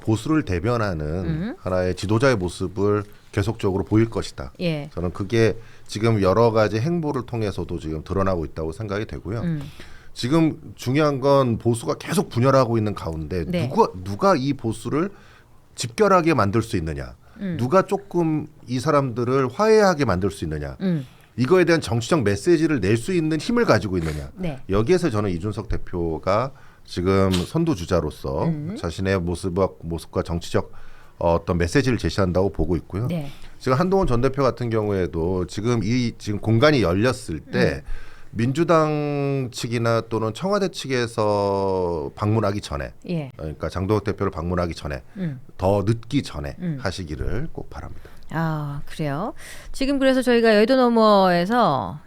보수를 대변하는 하나의 지도자의 모습을 계속적으로 보일 것이다. 예. 저는 그게 지금 여러 가지 행보를 통해서도 지금 드러나고 있다고 생각이 되고요. 지금 중요한 건 보수가 계속 분열하고 있는 가운데 네. 누가 이 보수를 집결하게 만들 수 있느냐, 누가 조금 이 사람들을 화해하게 만들 수 있느냐, 이거에 대한 정치적 메시지를 낼 수 있는 힘을 가지고 있느냐. 네. 여기에서 저는 이준석 대표가 지금 선두주자로서 자신의 모습과 정치적 어떤 메시지를 제시한다고 보고 있고요. 네. 지금 한동훈 전 대표 같은 경우에도 지금 공간이 열렸을 때 민주당 측이나 또는 청와대 측에서 방문하기 전에, 예. 그러니까 장동혁 대표를 방문하기 전에 더 늦기 전에 하시기를 꼭 바랍니다. 아 그래요. 지금 그래서 저희가 여의도 너머에서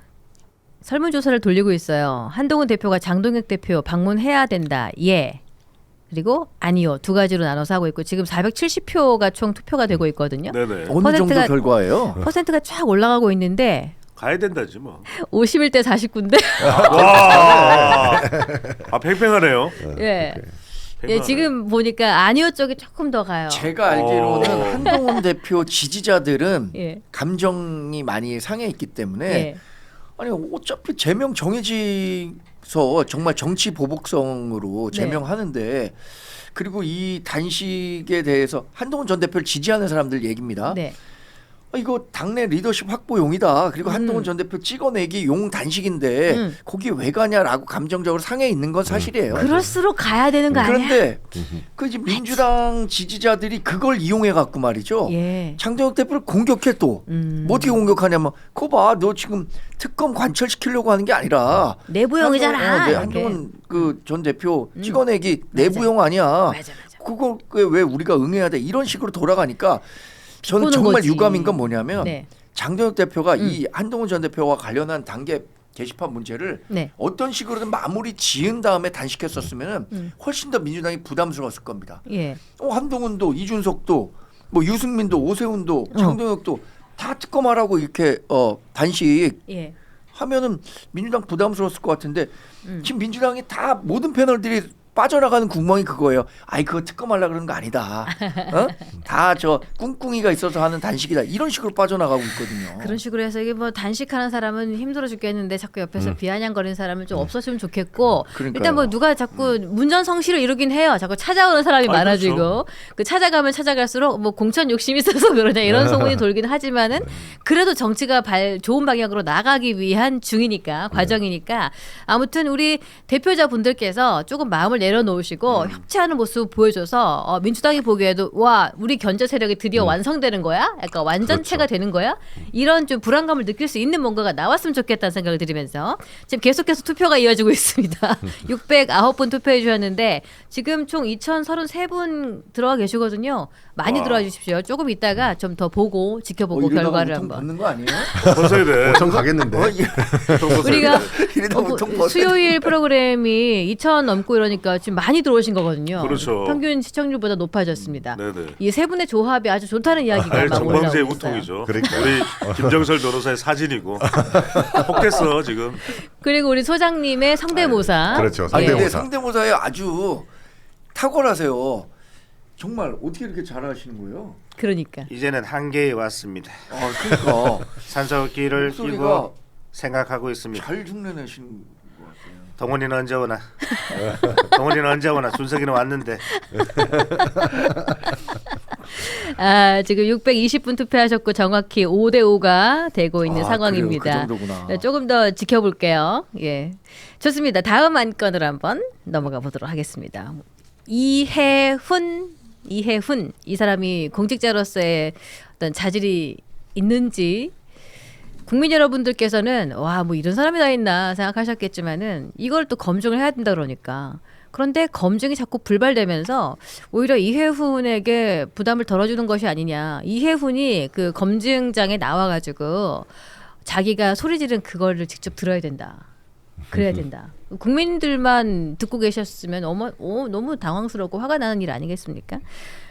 설문조사를 돌리고 있어요. 한동훈 대표가 장동혁 대표 방문해야 된다. 예. 그리고 아니요. 두 가지로 나눠서 하고 있고 지금 470표가 총 투표가 되고 있거든요. 네네. 어느 정도 퍼센트가- 결과예요? 퍼센트가 쫙 올라가고 있는데 가야 된다지 뭐. 51대 49인데. 와, 아 팽팽하네요. 예. 예, 팽팽하네. 지금 보니까 아니요 쪽이 조금 더 가요. 제가 알기로는 어. 한동훈 대표 지지자들은 예. 감정이 많이 상해 있기 때문에 예. 아니 어차피 제명 정해져서 정말 정치 보복성으로 네. 제명하는데 그리고 이 단식에 대해서 한동훈 전 대표를 지지하는 사람들 얘기입니다. 네. 이거 당내 리더십 확보용이다. 그리고 한동훈 전 대표 찍어내기 용 단식인데 거기 왜 가냐라고 감정적으로 상해 있는 건 사실이에요. 그럴수록 가야 되는 거 아니야? 그런데 그 이제 민주당 지지자들이 그걸 이용해 갖고 말이죠. 예. 장동혁 대표를 공격해 또. 뭐 어떻게 공격하냐면 그거 봐. 너 지금 특검 관철시키려고 하는 게 아니라 내부용이잖아. 이렇게. 한동훈 그 전 대표 찍어내기 내부용 아니야. 맞아. 그거 왜 우리가 응해야 돼? 이런 식으로 돌아가니까 저는 비꼬는 정말 거지. 유감인 건 뭐냐면 네. 장동혁 대표가 이 한동훈 전 대표와 관련한 단계 게시판 문제를 네. 어떤 식으로든 마무리 지은 다음에 단식했었으면 훨씬 더 민주당이 부담스러웠을 겁니다. 예. 한동훈도 이준석도 뭐 유승민도 오세훈도 장동혁도 다 특검하라고 이렇게 단식 예. 하면은 민주당 부담스러웠을 것 같은데 지금 민주당이 다 모든 패널들이 빠져나가는 구멍이 그거예요. 아이 그거 특검하려고 그러는 거 아니다. 다 저 꿍꿍이가 있어서 하는 단식이다. 이런 식으로 빠져나가고 있거든요. 그런 식으로 해서 이게 뭐 단식하는 사람은 힘들어 죽겠는데 자꾸 옆에서 비아냥거리는 사람은 좀 없었으면 좋겠고 그러니까요. 일단 뭐 누가 자꾸 문전성시를 이루긴 해요. 자꾸 찾아오는 사람이 많아지고 그렇죠. 그 찾아가면 찾아갈수록 뭐 공천 욕심이 있어서 그러냐 이런 소문이 돌긴 하지만은 그래도 정치가 좋은 방향으로 나가기 위한 중이니까 과정이니까 아무튼 우리 대표자 분들께서 조금 마음을 내려놓으시고 협치하는 모습 보여줘서 민주당이 보기에도 와 우리 견제 세력이 드디어 완성되는 거야? 약간 완전체가 되는 거야? 이런 좀 불안감을 느낄 수 있는 뭔가가 나왔으면 좋겠다는 생각을 드리면서 지금 계속해서 투표가 이어지고 있습니다. 609분 투표해 주셨는데 지금 총 2033분 들어와 계시거든요. 많이 와. 들어와 주십시오. 조금 있다가 좀 더 보고 지켜보고 이러다가 결과를 우통 한번. 벗는 거 아니에요? 벗어야 돼. 전 가겠는데. 우리가 이러다 우통 벗어야 수요일 프로그램이 2,000 넘고 이러니까 지금 많이 들어오신 거거든요. 그렇죠. 평균 시청률보다 높아졌습니다. 네네. 이 세 분의 조합이 아주 좋다는 이야기가 아니, 막 정광재의 올라오고 있어요. 우통이죠. 그러니까요. 우리 김정설 변호사의 사진이고 혹했어 지금. 그리고 우리 소장님의 성대모사. 그렇죠. 아니 근데 성대모사. 상대모사에 아주 탁월하세요. 정말 어떻게 이렇게 잘하시는 거예요? 그러니까. 이제는 한계에 왔습니다. 그러니까 산소기를 목소리가 끼고 생각하고 있습니다. 잘 흉내내시는 것 같아요. 동훈이는 언제 오나? 동훈이는 언제 오나? 준석이는 왔는데. 지금 620분 투표하셨고 정확히 5대 5가 되고 있는 상황입니다. 그래요? 그 정도구나. 네, 조금 더 지켜볼게요. 예, 좋습니다. 다음 안건으로 한번 넘어가 보도록 하겠습니다. 이해훈 이 사람이 공직자로서의 어떤 자질이 있는지 국민 여러분들께서는 와 뭐 이런 사람이 다 있나 생각하셨겠지만은 이걸 또 검증을 해야 된다 그러니까 그런데 검증이 자꾸 불발되면서 오히려 이해훈에게 부담을 덜어주는 것이 아니냐. 이해훈이 그 검증장에 나와가지고 자기가 소리 지른 그거를 직접 들어야 된다. 그래야 된다. 국민들만 듣고 계셨으면 너무 당황스럽고 화가 나는 일 아니겠습니까?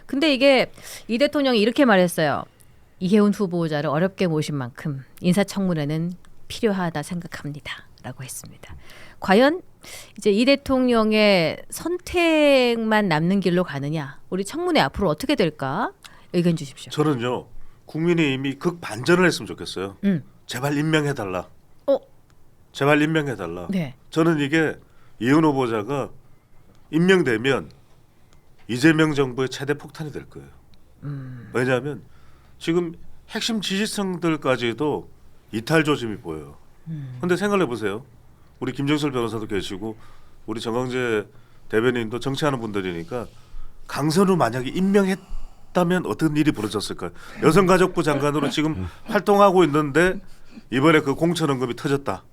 근데 이게 이 대통령이 이렇게 말했어요. 이해운 후보자를 어렵게 모신 만큼 인사청문회는 필요하다 생각합니다. 라고 했습니다. 과연 이제 이 대통령의 선택만 남는 길로 가느냐? 우리 청문회 앞으로 어떻게 될까? 의견 주십시오. 저는요 국민의힘이 극반전을 했으면 좋겠어요. 제발 임명해달라. 제발 임명해달라. 네. 저는 이게 이해운 후보자가 임명되면 이재명 정부의 최대 폭탄이 될 거예요. 왜냐하면 지금 핵심 지지층들까지도 이탈 조짐이 보여요. 그런데 생각해 보세요. 우리 김정철 변호사도 계시고 우리 정강재 대변인도 정치하는 분들이니까 강선우 만약에 임명했다면 어떤 일이 벌어졌을까요? 여성가족부 장관으로 지금 활동하고 있는데 이번에 그 공천원금이 터졌다.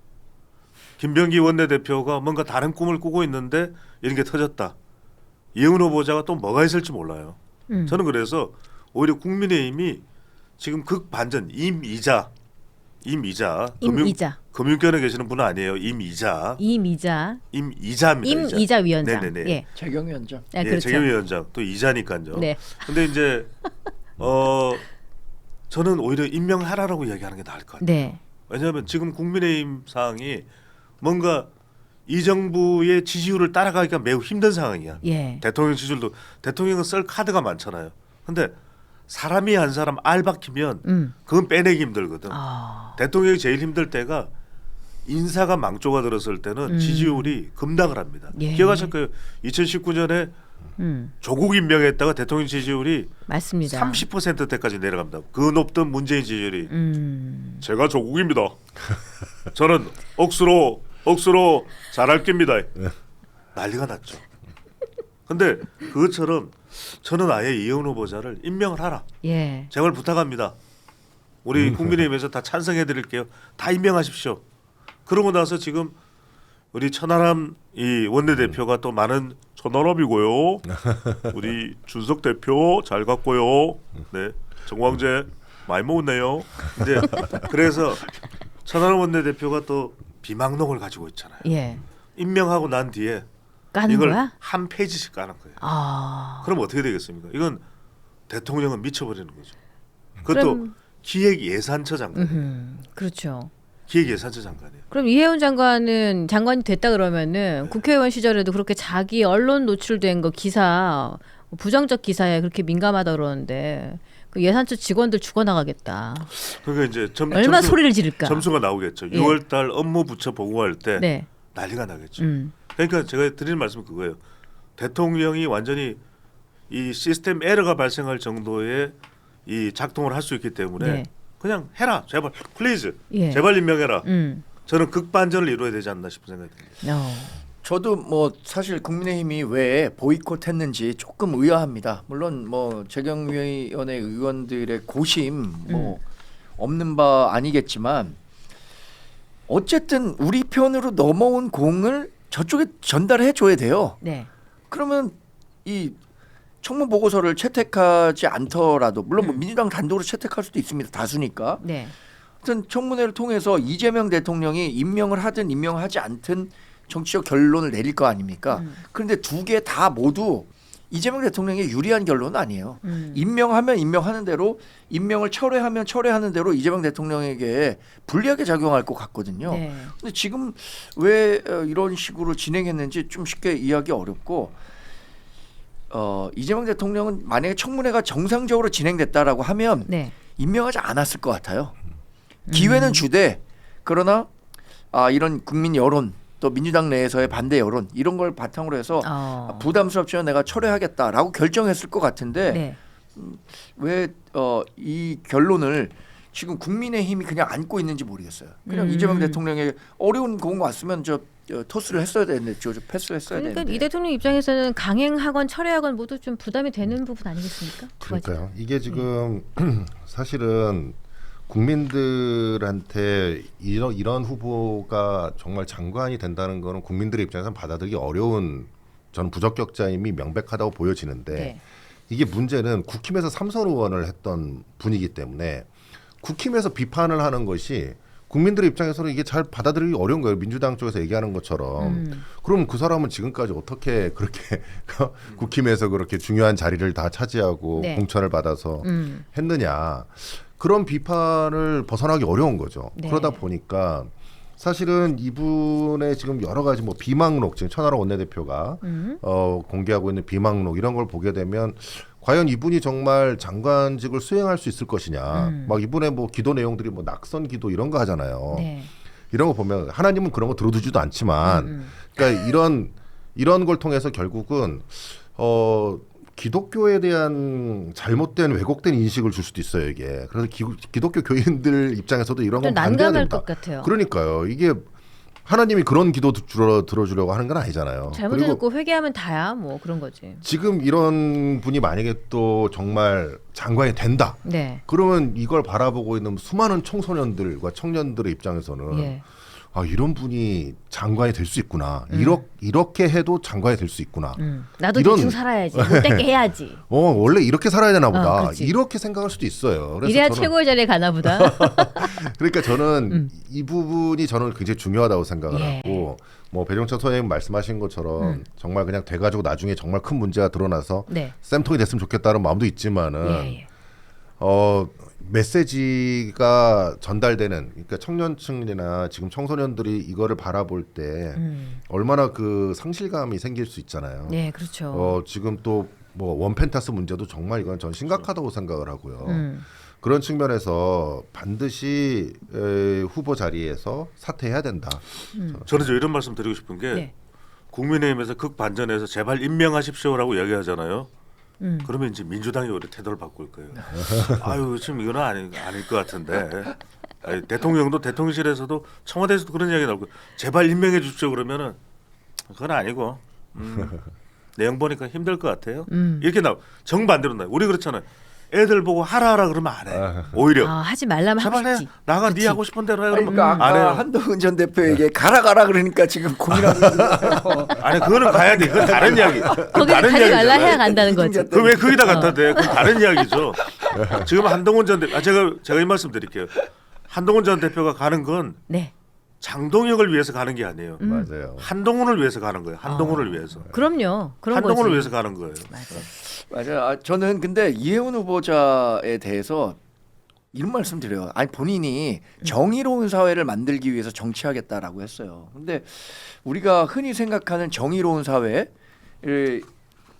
김병기 원내대표가 뭔가 다른 꿈을 꾸고 있는데 이런 게 터졌다. 이해운 후보자가 또 뭐가 있을지 몰라요. 저는 그래서 오히려 국민의힘이 지금 극반전 임이자 금융권에 계시는 분은 아니에요. 임이자입니다. 임이자 위원장. 네네네. 예. 재경위원장. 아, 그렇죠. 재경위원장 또 이자니까요. 네. 근데 이제 저는 오히려 임명하라라고 이야기하는 게 나을 것 같아요. 네. 왜냐하면 지금 국민의힘 상황이 뭔가 이 정부의 지지율을 따라가기가 매우 힘든 상황이야. 예. 대통령 지지율도 대통령은 쓸 카드가 많잖아요. 근데 사람이 한 사람 알 박히면 그건 빼내기 힘들거든. 대통령이 제일 힘들 때가 인사가 망조가 들었을 때는 지지율이 급락을 합니다. 예. 기억하실 거예요. 2019년에 조국 임명했다가 대통령 지지율이 맞습니다. 30%대까지 내려갑니다. 그 높던 문재인 지지율이 제가 조국입니다. 저는 억수로 잘할 겁니다. 난리가 났죠. 근데 그것처럼 저는 아예 이해운 후보자를 임명을 하라. 예. 제발 부탁합니다. 우리 국민의힘에서 다 찬성해드릴게요. 다 임명하십시오. 그러고 나서 지금 우리 천하람 이 원내대표가 또 많은 천하람이고요. 우리 준석 대표 잘 갔고요. 네, 정광재 많이 먹었네요. 근데 그래서 천하람 원내대표가 또 비망록을 가지고 있잖아요. 예. 임명하고 난 뒤에 까는 이걸 거야? 한 페이지씩 까는 거예요. 아. 그럼 어떻게 되겠습니까? 이건 대통령은 미쳐버리는 거죠. 그것도 그럼- 기획예산처 장관. 그렇죠. 기획예산처 장관이에요. 그럼 이해운 장관은 장관이 됐다 그러면은 국회의원 시절에도 그렇게 자기 언론 노출된 거 기사 부정적 기사에 그렇게 민감하다 그러는데 그 예산처 직원들 죽어나가겠다. 그러니까 이제 얼마 소리를 지를까? 점수가 나오겠죠. 예. 6월달 업무 부처 보고할 때 네. 난리가 나겠죠. 그러니까 제가 드리는 말씀은 그거예요. 대통령이 완전히 이 시스템 에러가 발생할 정도의 이 작동을 할 수 있기 때문에 네. 그냥 해라 제발 플리즈 예. 제발 임명해라. 음. 저는 극반전을 이루어야 되지 않나 싶은 생각이 듭니다. 저도 뭐 사실 국민의힘이 왜 보이콧했는지 조금 의아합니다. 물론 뭐 재경위원회 의원들의 고심 뭐 없는 바 아니겠지만 어쨌든 우리 편으로 넘어온 공을 저쪽에 전달해 줘야 돼요. 네. 그러면 이 청문 보고서를 채택하지 않더라도 물론 뭐 민주당 단독으로 채택할 수도 있습니다. 다수니까. 네. 하여튼 청문회를 통해서 이재명 대통령이 임명을 하든 임명하지 않든 정치적 결론을 내릴 거 아닙니까? 그런데 두 개 다 모두 이재명 대통령의 유리한 결론은 아니에요. 임명하면 임명하는 대로 임명을 철회하면 철회하는 대로 이재명 대통령에게 불리하게 작용할 것 같거든요. 네. 근데 지금 왜 이런 식으로 진행했는지 좀 쉽게 이해하기 어렵고 이재명 대통령은 만약에 청문회가 정상적으로 진행됐다라고 하면 네. 임명하지 않았을 것 같아요. 기회는 주되 그러나 이런 국민 여론 또 민주당 내에서의 반대 여론 이런 걸 바탕으로 해서 부담스럽지만 내가 철회하겠다라고 결정했을 것 같은데 네. 왜 이 결론을 지금 국민의힘이 그냥 안고 있는지 모르겠어요. 그냥 이재명 대통령의 어려운 공 왔으면 토스를 했어야 되는데 패스를 했어야 그러니까 되는데. 이 대통령 입장에서는 강행하건 철회하건 모두 좀 부담이 되는 부분 아니겠습니까? 두 가지. 그러니까요. 이게 지금 사실은 국민들한테 이런 후보가 정말 장관이 된다는 거는 국민들의 입장에서는 받아들이기 어려운 저는 부적격자임이 명백하다고 보여지는데 네. 이게 문제는 국힘에서 삼선 의원을 했던 분이기 때문에 국힘에서 비판을 하는 것이 국민들의 입장에서는 이게 잘 받아들이기 어려운 거예요. 민주당 쪽에서 얘기하는 것처럼. 그럼 그 사람은 지금까지 어떻게 그렇게 국힘에서 그렇게 중요한 자리를 다 차지하고 네. 공천을 받아서 했느냐. 그런 비판을 벗어나기 어려운 거죠. 네. 그러다 보니까 사실은 이분의 지금 여러 가지 뭐 비망록 지금 천하람 원내대표가 공개하고 있는 비망록 이런 걸 보게 되면 과연 이분이 정말 장관직을 수행할 수 있을 것이냐. 막 이분의 뭐 기도 내용들이 뭐 낙선 기도 이런 거 하잖아요. 네. 이런 거 보면 하나님은 그런 거 들어두지도 않지만 그러니까 이런 걸 통해서 결국은 기독교에 대한 잘못된 왜곡된 인식을 줄 수도 있어요 이게. 그래서 기독교 교인들 입장에서도 이런 건 반대해야 난감할 된다. 것 같아요. 그러니까요. 이게 하나님이 그런 기도 들어주려고 하는 건 아니잖아요. 잘못해놓고 회개하면 다야 뭐 그런 거지. 지금 이런 분이 만약에 또 정말 장관이 된다. 네. 그러면 이걸 바라보고 있는 수많은 청소년들과 청년들의 입장에서는 예. 아, 이런 분이 장관이 될 수 있구나. 이렇게 해도 장관이 될 수 있구나. 나도 이런- 대충 살아야지. 못되게 해야지. 원래 이렇게 살아야 되나 보다. 그렇지. 이렇게 생각할 수도 있어요. 그래서 이래야 저는 최고의 자리에 가나 보다. 그러니까 저는 이 부분이 저는 굉장히 중요하다고 생각을 예. 하고 뭐 배종찬 선생님 말씀하신 것처럼 정말 그냥 돼가지고 나중에 정말 큰 문제가 드러나서 네. 쌤통이 됐으면 좋겠다는 마음도 있지만은 예. 메시지가 전달되는 그러니까 청년층이나 지금 청소년들이 이거를 바라볼 때 얼마나 그 상실감이 생길 수 있잖아요. 네, 그렇죠. 지금 또 뭐 원펜타스 문제도 정말 이건 전 심각하다고 생각을 하고요. 그런 측면에서 반드시 후보 자리에서 사퇴해야 된다. 저는 이런 말씀 드리고 싶은 게 네. 국민의힘에서 극반전해서 제발 임명하십시오라고 이야기하잖아요. 그러면 이제 민주당이 오히려 태도를 바꿀 거예요. 아유 지금 이거는 아닐 것 같은데. 아니, 대통령도 대통령실에서도 청와대에서도 그런 이야기 나오고 제발 임명해 주십시오 그러면은 그건 아니고 내용 보니까 힘들 것 같아요. 이렇게 나오 정반대로 나요. 우리 그렇잖아요. 애들 보고 하라 그러면 안 해. 오히려 하지 말라면 하고 제발 해. 싶지. 나가 네 하고 싶은 대로 해. 아니, 그러면 그러니까 안 해요. 아까 한동훈 전 대표에게 가라 그러니까 지금 고민하고 있어요. 아니 그거는 가야 돼. 그건 다른 이야기. 거기 가지 말라 해야 간다는 거지. 그 왜 거기다 갖다 대? 그건 다른 이야기죠. 지금 한동훈 전 대표, 제가 이 말씀 드릴게요. 한동훈 전 대표가 가는 건 네. 장동혁을 위해서 가는 게 아니에요. 맞아요. 한동훈을 위해서 가는 거예요. 한동훈을 위해서. 그럼요. 그런 한동훈을 거지. 위해서 가는 거예요. 맞아요. 저는 근데 이혜훈 후보자에 대해서 이런 말씀 드려요. 아니 본인이 정의로운 사회를 만들기 위해서 정치하겠다라고 했어요. 근데 우리가 흔히 생각하는 정의로운 사회를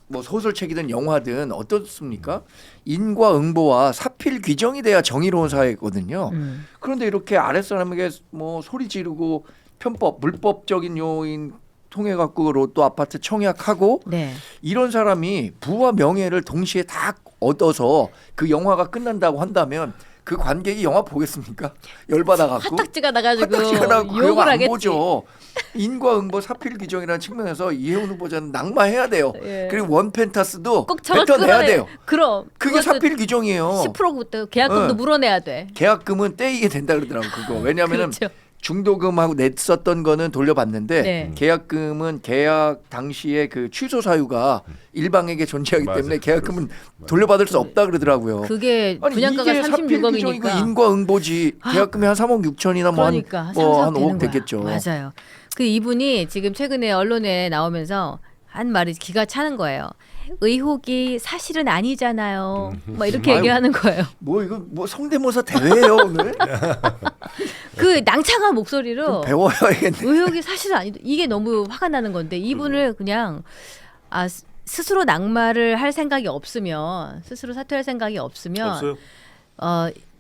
뭐 소설책이든 영화든 어떻습니까? 인과응보와 사필 규정이 돼야 정의로운 사회거든요. 그런데 이렇게 아랫사람에게 뭐 소리 지르고 편법, 물법적인 요인 통해 갖고 로또 아파트 청약하고 네. 이런 사람이 부와 명예를 동시에 다 얻어서 그 영화가 끝난다고 한다면 그 관객이 영화 보겠습니까? 열받아 갖고 화딱지가 나가지고 그 영화 욕을 안 하겠지. 보죠. 인과응보 사필 규정이라는 측면에서 이혜훈 후보자는 낙마해야 돼요. 예. 그리고 원펜타스도 꼭 저걸 뱉어내야 끌어내. 돼요. 그럼 그게 그것도 사필 규정이에요. 10%부터 계약금도 물어내야 돼. 계약금은 떼이게 된다 그러더라고 그거. 왜냐하면은 그렇죠. 중도금하고 냈었던 거는 돌려받는데 네. 계약금은 계약 당시에 그 취소 사유가 일방에게 존재하기 맞아요. 때문에 계약금은 돌려받을 수 없다 그러더라고요. 그게 아니 분양가가 이게 사필 규정이고 36억이니까. 인과응보지 계약금이 한 3억 6천이나 그러니까 한 3억 되는 5억 거야. 됐겠죠. 맞아요. 그 이분이 지금 최근에 언론에 나오면서 한 말이 기가 차는 거예요. 의혹이 사실은 아니잖아요. 막 이렇게 아유. 얘기하는 거예요. 뭐 이거 뭐 성대모사 대회예요 오늘? 그 낭창한 목소리로 배워야겠네. 의혹이 사실은 아니다. 이게 너무 화가 나는 건데 이분을 그냥 스스로 낙마를 할 생각이 없으면 스스로 사퇴할 생각이 없으면 없어요.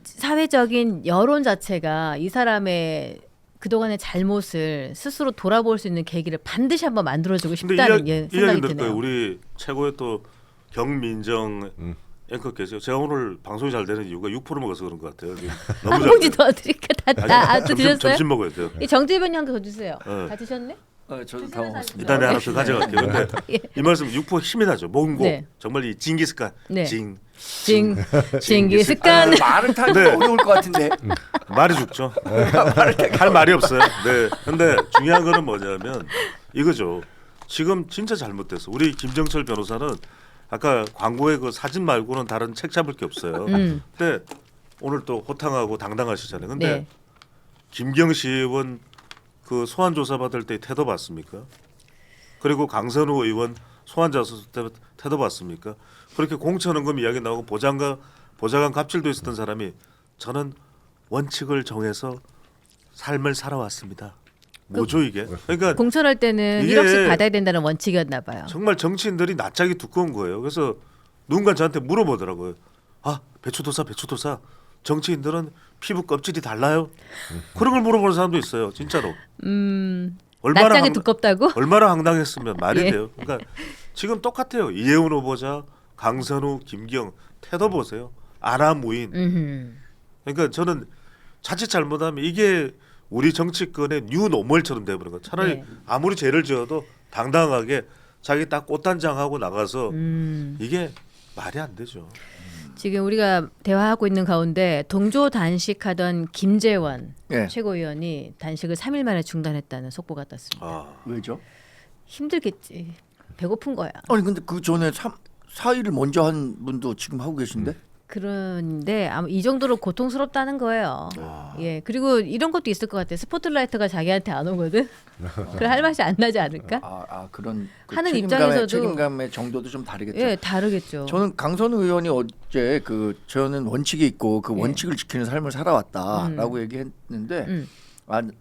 사회적인 여론 자체가 이 사람의 그동안의 잘못을 스스로 돌아볼 수 있는 계기를 반드시 한번 만들어주고 근데 싶다는 이 생각이 이야기 들을 드네요. 거예요. 우리 최고의 또 경민정 앵커께서 제가 오늘 방송이 잘 되는 이유가 6% 먹어서 그런 것 같아요. 너무 한 잘 봉지 돼요. 더 드릴까? 다 드셨어요? 점심 먹어야 돼요. 이 정재변이 한 개 더 주세요. 네. 다 드셨네? 저도 다 먹었습니다. 일단 하나 더 가져갈게요. 근데 예. 이 말씀 6% 힘이 나죠. 몽고 네. 정말 이 징기스칸 네. 징 징기스칸. 말을 타기 네. 어려울 것 같은데. 말이 죽죠. 할 말이 없어요. 네. 근데 중요한 거는 뭐냐면 이거죠. 지금 진짜 잘못됐어. 우리 김정철 변호사는 아까 광고의 그 사진 말고는 다른 책 잡을 게 없어요. 근데 오늘 또 호탕하고 당당하시잖아요. 근데 네. 김경시 의원 그 소환 조사 받을 때 태도 봤습니까? 그리고 강선우 의원 소환 조사 때 태도 봤습니까? 그렇게 공천헌금 이야기 나오고 보좌관 갑질도 있었던 사람이 저는 원칙을 정해서 삶을 살아왔습니다. 뭐죠 이게? 그러니까 공천할 때는 이게 1억씩 받아야 된다는 원칙이었나 봐요. 정말 정치인들이 낯짝이 두꺼운 거예요. 그래서 누군가 저한테 물어보더라고요. 아 배추도사 정치인들은 피부 껍질이 달라요? 그런 걸 물어보는 사람도 있어요. 진짜로. 낯짝이 두껍다고? 얼마나 황당했으면 말이 예. 돼요. 그러니까 지금 똑같아요. 이혜훈 후보자, 강선우, 김경 태도 보세요. 아나무인. 그러니까 저는 자칫 잘못하면 이게 우리 정치권의 뉴 노멀처럼 돼버린 거. 차라리 네. 아무리 죄를 지어도 당당하게 자기 딱 꽃단장하고 나가서 이게 말이 안 되죠. 지금 우리가 대화하고 있는 가운데 동조 단식하던 김재원 예. 최고위원이 단식을 3일 만에 중단했다는 속보가 떴습니다. 아, 왜죠? 힘들겠지. 배고픈 거야. 아니 근데 그 전에 4일을 먼저 한 분도 지금 하고 계신데? 그런데 아마 이 정도로 고통스럽다는 거예요. 예. 그리고 이런 것도 있을 것 같아요. 스포트라이트가 자기한테 안 오거든. 그래 할 맛이 안 나지 않을까? 그런 그 하는 입장에서도 책임감의 정도도 좀 다르겠죠. 예, 다르겠죠. 저는 강선우 의원이 어제 저는 원칙이 있고 그 원칙을 지키는 삶을 살아왔다라고 얘기했는데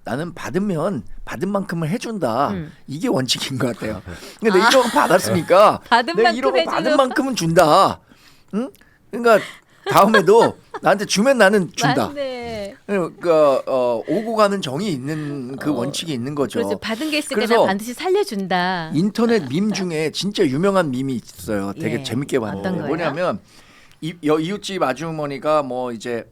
나는 받으면 받은 만큼을 해준다. 이게 원칙인 것 같아요. 근데 내 1억 받았으니까 받은 내 만큼 1억 해주는 받은 만큼은 준다. 응? 그러니까 다음에도 나한테 주면 나는 준다. 맞네. 그러니까 오고 가는 정이 있는 그 원칙이 있는 거죠. 그래서 받은 게 있으니까 그래서 나 반드시 살려준다. 인터넷 밈 중에 진짜 유명한 밈이 있어요. 되게 예. 재밌게 어떤 봤는데 거예요? 뭐냐면 이웃집 아주머니가 뭐 이제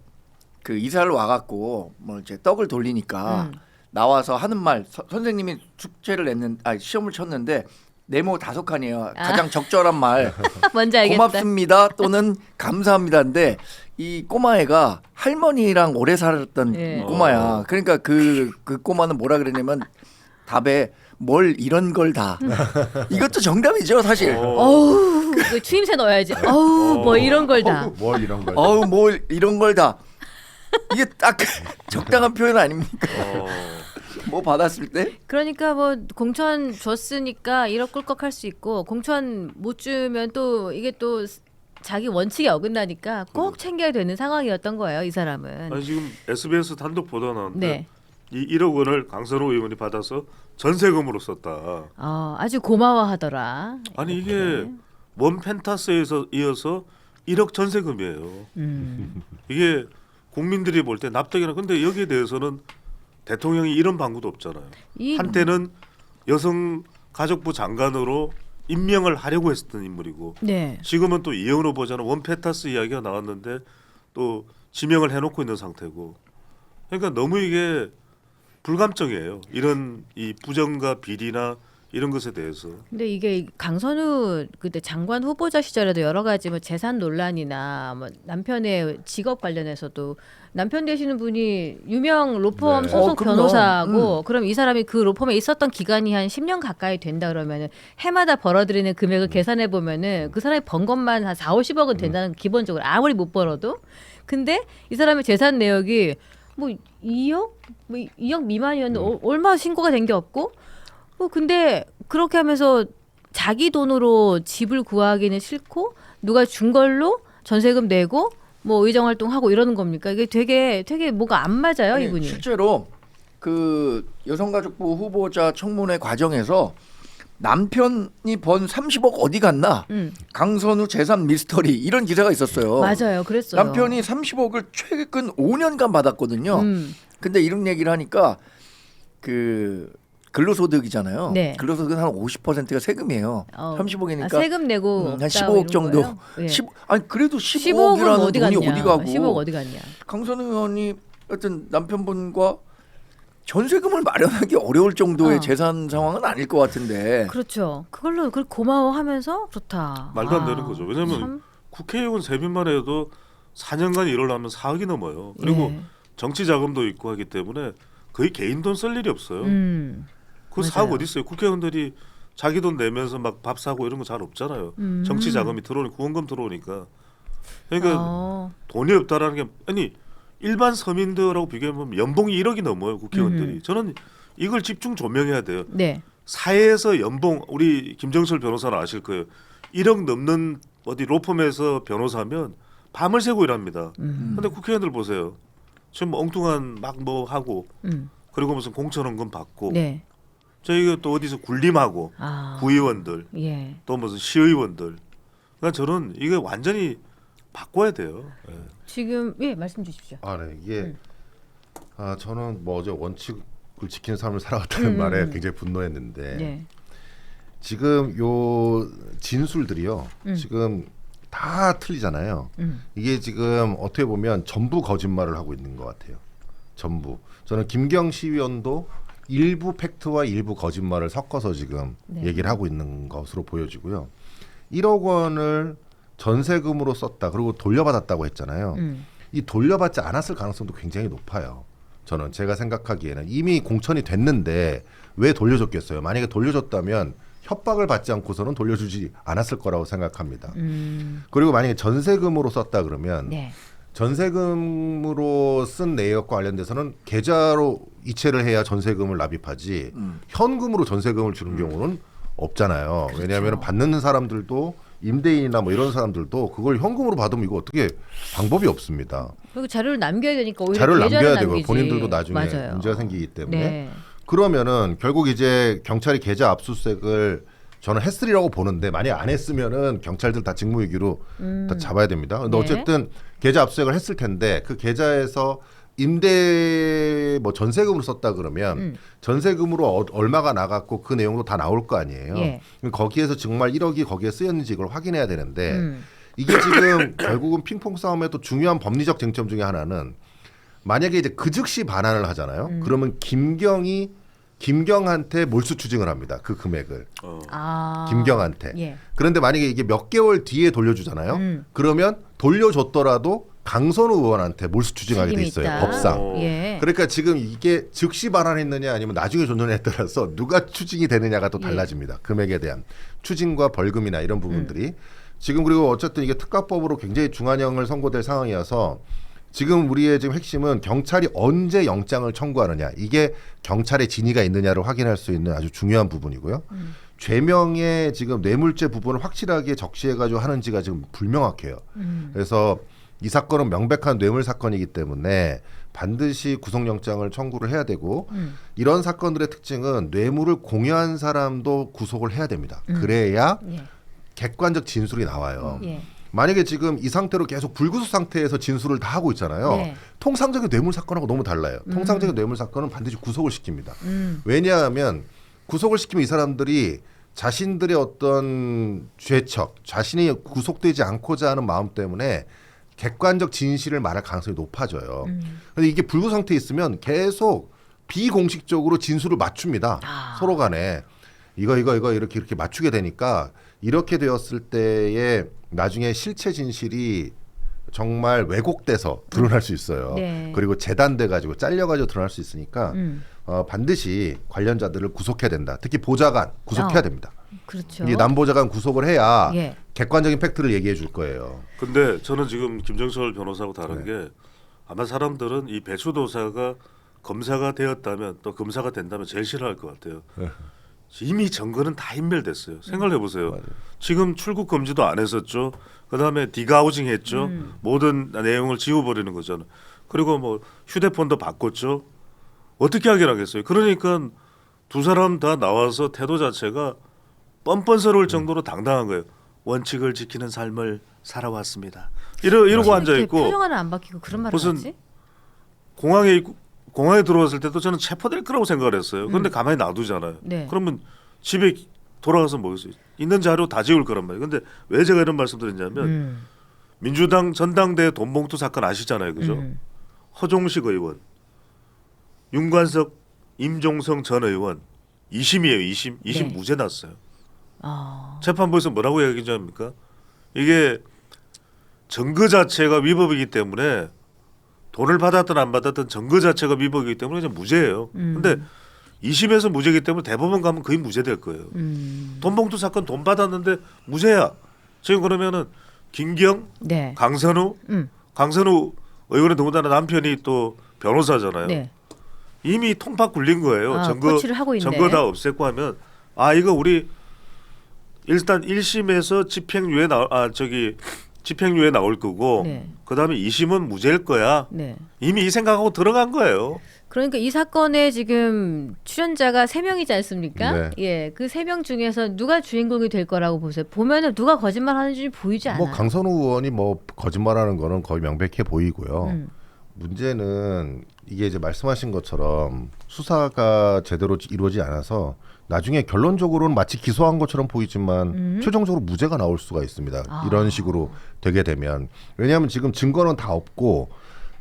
그 이사를 와갖고 뭐 이제 떡을 돌리니까 나와서 하는 말 선생님이 숙제를 시험을 쳤는데 네모 5칸이에요. 가장 적절한 말 뭔지 알겠다. 고맙습니다 또는 감사합니다인데 이 꼬마애가 할머니랑 오래 살았던 예. 꼬마야. 그러니까 그 꼬마는 뭐라 그랬냐면 답에 뭘 이런 걸 다. 이것도 정답이죠 사실. 어우, 그 추임새 넣어야지. 어우, 뭐 이런 걸 다. 뭘 이런 걸. 어우 뭘 이런 걸 다. 이게 딱 적당한 표현 아닙니까? 뭐 받았을 때? 그러니까 뭐 공천 줬으니까 1억 꿀꺽 할 수 있고 공천 못 주면 또 이게 또 자기 원칙에 어긋나니까 꼭 챙겨야 되는 상황이었던 거예요, 이 사람은. 아니 지금 SBS 단독 보도 나왔는데 네. 이 1억 원을 강선우 의원이 받아서 전세금으로 썼다. 아주 고마워하더라. 아니 이게 원 펜타스에서 이어서 1억 전세금이에요. 이게 국민들이 볼 때 납득이나. 근데 여기에 대해서는 대통령이 이런 방구도 없잖아요. 한때는 여성가족부 장관으로 임명을 하려고 했었던 인물이고 네. 지금은 또 이혜훈 후보자는 원페타스 이야기가 나왔는데 또 지명을 해놓고 있는 상태고. 그러니까 너무 이게 불감정이에요. 이런 이 부정과 비리나 이런 것에 대해서. 근데 이게 강선우 그때 장관 후보자 시절에도 여러 가지 뭐 재산 논란이나 뭐 남편의 직업 관련해서도 남편 되시는 분이 유명 로펌 네. 소속 그럼요. 변호사고 그럼 이 사람이 그 로펌에 있었던 기간이 한 10년 가까이 된다 그러면은 해마다 벌어들이는 금액을 계산해 보면은 그 사람이 번 것만 한 4-50억은 된다는 기본적으로 아무리 못 벌어도. 근데 이 사람의 재산 내역이 뭐 2억? 뭐 2억 미만이었는데 얼마 신고가 된 게 없고 근데 그렇게 하면서 자기 돈으로 집을 구하기는 싫고 누가 준 걸로 전세금 내고 뭐 의정 활동하고 이러는 겁니까? 이게 되게 뭐가 안 맞아요, 아니, 이분이. 실제로 그 여성가족부 후보자 청문회 과정에서 남편이 번 30억 어디 갔나? 강선우 재산 미스터리 이런 기사가 있었어요. 맞아요, 그랬어요. 남편이 30억을 최근 5년간 받았거든요. 근데 이런 얘기를 하니까 그 근로소득이잖아요. 네. 근로소득은 한 50%가 세금이에요. 30억이니까 세금 내고 한 없다 15억 이런 정도. 거예요? 예. 아니 그래도 15억은 15억이라는 어디 돈이 갔냐? 어디 가고 15억 어디 갔냐? 강선우 의원이 어떤 남편분과 전세금을 마련하기 어려울 정도의 재산 상황은 아닐 것 같은데. 그렇죠. 그걸로 그걸 고마워하면서 그렇다. 말도 안 되는 거죠. 왜냐하면 참. 국회의원 세비만 해도 4년간 일을 하면 4억이 넘어요. 그리고 예. 정치 자금도 있고 하기 때문에 거의 개인 돈 쓸 일이 없어요. 그 맞아요. 4억 어디 있어요? 국회의원들이 자기 돈 내면서 막 밥 사고 이런 거 잘 없잖아요. 정치 자금이 들어오니 후원금 들어오니까. 그러니까 돈이 없다라는 게 아니 일반 서민들하고 비교해보면 연봉이 1억이 넘어요 국회의원들이. 저는 이걸 집중 조명해야 돼요. 네. 사회에서 연봉 우리 김정철 변호사는 아실 거예요. 1억 넘는 어디 로펌에서 변호사면 밤을 새고 일합니다. 근데 국회의원들 보세요. 지금 뭐 엉뚱한 막 뭐 하고 그리고 무슨 공천원금 받고 네. 저희가 또 어디서 군림하고 구의원들 예. 또 무슨 시의원들. 그러니까 저는 이게 완전히 바꿔야 돼요. 예. 지금 예 말씀 주십시오. 네. 이게 저는 뭐 어제 원칙을 지키는 삶을 살아왔다는 말에 굉장히 분노했는데 네. 지금 요 진술들이요. 지금 다 틀리잖아요. 이게 지금 어떻게 보면 전부 거짓말을 하고 있는 것 같아요. 전부. 저는 김경 시의원도 일부 팩트와 일부 거짓말을 섞어서 지금 네. 얘기를 하고 있는 것으로 보여지고요. 1억 원을 전세금으로 썼다. 그리고 돌려받았다고 했잖아요. 이 돌려받지 않았을 가능성도 굉장히 높아요. 저는 제가 생각하기에는 이미 공천이 됐는데 왜 돌려줬겠어요? 만약에 돌려줬다면 협박을 받지 않고서는 돌려주지 않았을 거라고 생각합니다. 그리고 만약에 전세금으로 썼다 그러면 네. 전세금으로 쓴 내역과 관련돼서는 계좌로 이체를 해야 전세금을 납입하지 현금으로 전세금을 주는 경우는 없잖아요. 그렇죠. 왜냐하면 받는 사람들도 임대인이나 뭐 이런 사람들도 그걸 현금으로 받으면 이거 어떻게 방법이 없습니다. 그리고 자료를 남겨야 되니까 오히려 자료를 계좌를 남겨야 되고 남기지. 본인들도 나중에 맞아요. 문제가 생기기 때문에 네. 그러면은 결국 이제 경찰이 계좌 압수수색을 저는 했으리라고 보는데 만약 안 했으면은 경찰들 다 직무유기로 다 잡아야 됩니다. 근데 네. 어쨌든 계좌 압수수색을 했을 텐데 그 계좌에서 임대 뭐 전세금으로 썼다 그러면 전세금으로 얼마가 나갔고 그 내용도 다 나올 거 아니에요. 예. 그럼 거기에서 정말 1억이 거기에 쓰였는지 이걸 확인해야 되는데 이게 지금 결국은 핑퐁 싸움의 또 중요한 법리적 쟁점 중에 하나는 만약에 이제 그 즉시 반환을 하잖아요. 그러면 김경한테 몰수 추징을 합니다. 그 금액을. 김경한테. 예. 그런데 만약에 이게 몇 개월 뒤에 돌려주잖아요. 그러면 돌려줬더라도 강선우 의원한테 몰수 추징하게 돼 책임이 있어요. 있다. 법상. 예. 그러니까 지금 이게 즉시 반환했느냐 아니면 나중에 줬느냐에 따라서 누가 추징이 되느냐가 또 달라집니다. 금액에 대한 추징과 벌금이나 이런 부분들이. 지금 그리고 어쨌든 이게 특가법으로 굉장히 중한형을 선고될 상황이어서 지금 우리의 지금 핵심은 경찰이 언제 영장을 청구하느냐 이게 경찰의 진위가 있느냐를 확인할 수 있는 아주 중요한 부분이고요. 죄명의 지금 뇌물죄 부분을 확실하게 적시해가지고 하는지가 지금 불명확해요. 그래서 이 사건은 명백한 뇌물 사건이기 때문에 반드시 구속영장을 청구를 해야 되고 이런 사건들의 특징은 뇌물을 공유한 사람도 구속을 해야 됩니다. 그래야 예. 객관적 진술이 나와요. 예. 만약에 지금 이 상태로 계속 불구속 상태에서 진술을 다 하고 있잖아요. 네. 통상적인 뇌물 사건하고 너무 달라요. 통상적인 뇌물 사건은 반드시 구속을 시킵니다. 왜냐하면 구속을 시키면 이 사람들이 자신들의 어떤 죄척, 자신이 구속되지 않고자 하는 마음 때문에 객관적 진실을 말할 가능성이 높아져요. 그런데 이게 불구속 상태에 있으면 계속 비공식적으로 진술을 맞춥니다. 서로 간에 이거 이렇게 맞추게 되니까 이렇게 되었을 때에 나중에 실체 진실이 정말 왜곡돼서 드러날 수 있어요. 네. 그리고 재단돼 가지고 잘려 가지고 드러날 수 있으니까 반드시 관련자들을 구속해야 된다. 특히 보좌관 구속해야 됩니다. 그렇죠. 이 남보좌관 구속을 해야 예. 객관적인 팩트를 얘기해 줄 거예요. 근데 저는 지금 김정철 변호사하고 다른 게 아마 사람들은 이 배추도사가 검사가 되었다면 또 검사가 된다면 제일 싫어할 것 같아요. 이미 증거는 다 인멸됐어요. 생각해 보세요. 지금 출국 금지도 안 했었죠. 그다음에 디가우징 했죠. 모든 내용을 지워버리는 거잖아요. 그리고 뭐 휴대폰도 바꿨죠. 어떻게 하긴 하겠어요. 그러니까 두 사람 다 나와서 태도 자체가 뻔뻔스러울 정도로 당당한 거예요. 원칙을 지키는 삶을 살아왔습니다. 이러고 앉아 있고 표정 하나 안 바뀌고 그런 말을 무슨 하지? 공항에 들어왔을 때도 저는 체포될 거라고 생각을 했어요. 그런데 가만히 놔두잖아요. 네. 그러면 집에 돌아가서 뭐겠어요? 있는 자료 다 지울 거란 말이에요. 근데 왜 제가 이런 말씀드렸냐면 민주당 전당대 돈봉투 사건 아시잖아요. 그죠? 허종식 의원, 윤관석, 임종성 전 의원 2심이에요. 2심 네. 무죄 났어요. 재판부에서 뭐라고 얘기합니까? 이게 증거 자체가 위법이기 때문에 돈을 받았든 안 받았든 증거 자체가 위법이기 때문에 그냥 무죄예요. 근데 2심에서 무죄이기 때문에 대법원 가면 거의 무죄될 거예요. 돈봉투 사건 돈 받았는데 무죄야. 지금 그러면은 김경, 네. 강선우 의원은 더군다나 남편이 또 변호사잖아요. 네. 이미 통팍 굴린 거예요. 코치를 하고 있네. 증거 다 없앴고 하면 이거 우리 일단 1심에서 집행유예 나올 거고 네. 그다음에 2심은 무죄일 거야. 네. 이미 이 생각하고 들어간 거예요. 그러니까 이 사건에 지금 출연자가 3명이지 않습니까? 네. 예, 그 3명 중에서 누가 주인공이 될 거라고 보세요? 보면은 누가 거짓말하는지 보이지 않아요. 뭐 강선우 의원이 뭐 거짓말하는 거는 거의 명백해 보이고요. 문제는 이게 이제 말씀하신 것처럼 수사가 제대로 이루어지지 않아서 나중에 결론적으로는 마치 기소한 것처럼 보이지만 최종적으로 무죄가 나올 수가 있습니다. 이런 식으로 되게 되면. 왜냐하면 지금 증거는 다 없고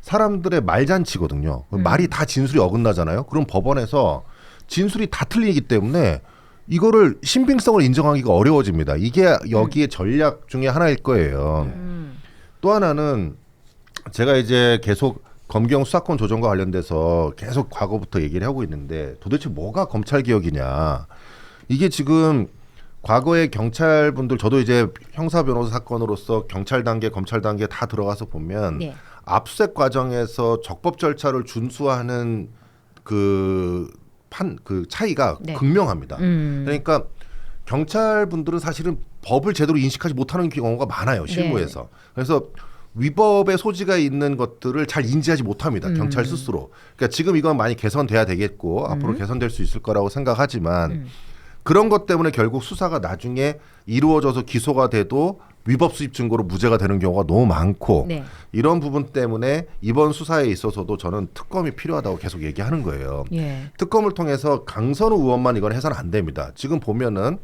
사람들의 말잔치거든요. 말이 다 진술이 어긋나잖아요. 그럼 법원에서 진술이 다 틀리기 때문에 이거를 신빙성을 인정하기가 어려워집니다. 이게 여기에 전략 중에 하나일 거예요. 또 하나는 제가 이제 계속 검경 수사권 조정과 관련돼서 계속 과거부터 얘기를 하고 있는데 도대체 뭐가 검찰개혁이냐. 이게 지금 과거의 경찰분들 저도 이제 형사 변호사 사건으로서 경찰 단계 검찰 단계 다 들어가서 보면 네. 압수수색 과정에서 적법 절차를 준수하는 그 차이가 네. 극명합니다. 그러니까 경찰분들은 사실은 법을 제대로 인식하지 못하는 경우가 많아요. 실무에서. 네. 그래서 위법의 소지가 있는 것들을 잘 인지하지 못합니다. 경찰 스스로. 그러니까 지금 이건 많이 개선돼야 되겠고 앞으로 개선될 수 있을 거라고 생각하지만 그런 것 때문에 결국 수사가 나중에 이루어져서 기소가 돼도 위법 수집 증거로 무죄가 되는 경우가 너무 많고 네. 이런 부분 때문에 이번 수사에 있어서도 저는 특검이 필요하다고 계속 얘기하는 거예요. 예. 특검을 통해서 강선우 의원만 이건 해서는 안 됩니다. 지금 보면은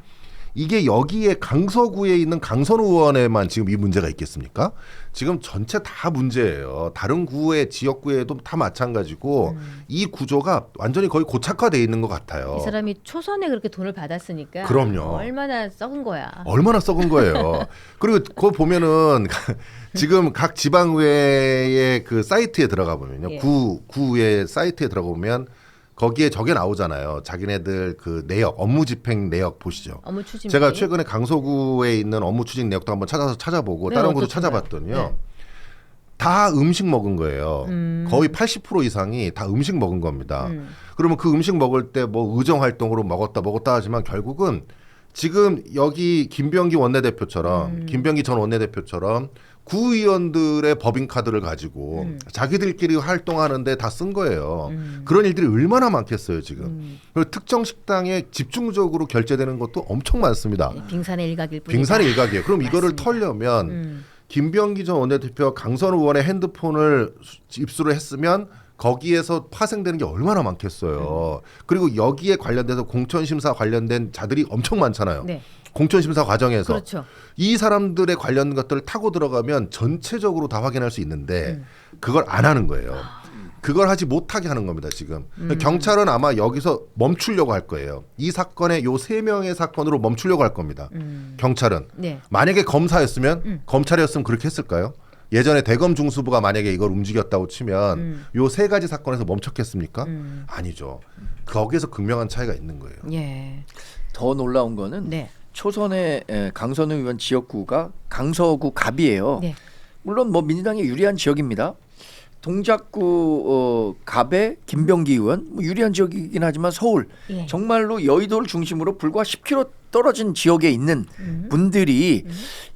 이게 여기에 강서구에 있는 강선우 의원에만 지금 이 문제가 있겠습니까? 지금 전체 다 문제예요. 다른 구의 지역구에도 다 마찬가지고 이 구조가 완전히 거의 고착화돼 있는 것 같아요. 이 사람이 초선에 그렇게 돈을 받았으니까 그럼요. 얼마나 썩은 거야. 얼마나 썩은 거예요. 그리고 그거 보면은 지금 각 지방의회의 그 사이트에 들어가 보면요. 예. 구의 사이트에 들어가 보면 거기에 저게 나오잖아요. 자기네들 그 내역, 업무 집행 내역 보시죠. 업무 추진. 제가 최근에 강서구에 있는 업무 추진 내역도 한번 찾아보고 네, 다른 곳도 어떻던가요? 찾아봤더니요. 네. 다 음식 먹은 거예요. 거의 80% 이상이 다 음식 먹은 겁니다. 그러면 그 음식 먹을 때 뭐 의정 활동으로 먹었다 하지만 결국은 지금 여기 김병기 원내대표처럼 김병기 전 원내대표처럼 구의원들의 법인카드를 가지고 자기들끼리 활동하는데 다 쓴 거예요. 그런 일들이 얼마나 많겠어요 지금. 그리고 특정 식당에 집중적으로 결제되는 것도 엄청 많습니다. 빙산의 일각일 뿐이다. 빙산의 일각이에요. 그럼 이거를 맞습니다. 털려면 김병기 전 원내대표와 강선우 의원의 핸드폰을 입수를 했으면 거기에서 파생되는 게 얼마나 많겠어요. 그리고 여기에 관련돼서 공천심사 관련된 자들이 엄청 많잖아요. 네. 공천심사 과정에서 그렇죠. 이 사람들의 관련 것들을 타고 들어가면 전체적으로 다 확인할 수 있는데 그걸 안 하는 거예요. 그걸 하지 못하게 하는 겁니다 지금. 경찰은 아마 여기서 멈추려고 할 거예요. 이 사건의 요 3명의 사건으로 멈추려고 할 겁니다. 경찰은. 네. 만약에 검사였으면 검찰이었으면 그렇게 했을까요? 예전에 대검 중수부가 만약에 이걸 움직였다고 치면 요 3가지 사건에서 멈췄겠습니까? 아니죠. 거기에서 극명한 차이가 있는 거예요. 예. 더 놀라운 거는 네. 초선의 강선우 의원 지역구가 강서구 갑이에요. 네. 물론 뭐 민주당이 유리한 지역입니다. 동작구 갑의 김병기 의원 뭐 유리한 지역이긴 하지만 서울 예. 정말로 여의도를 중심으로 불과 10km 떨어진 지역에 있는 분들이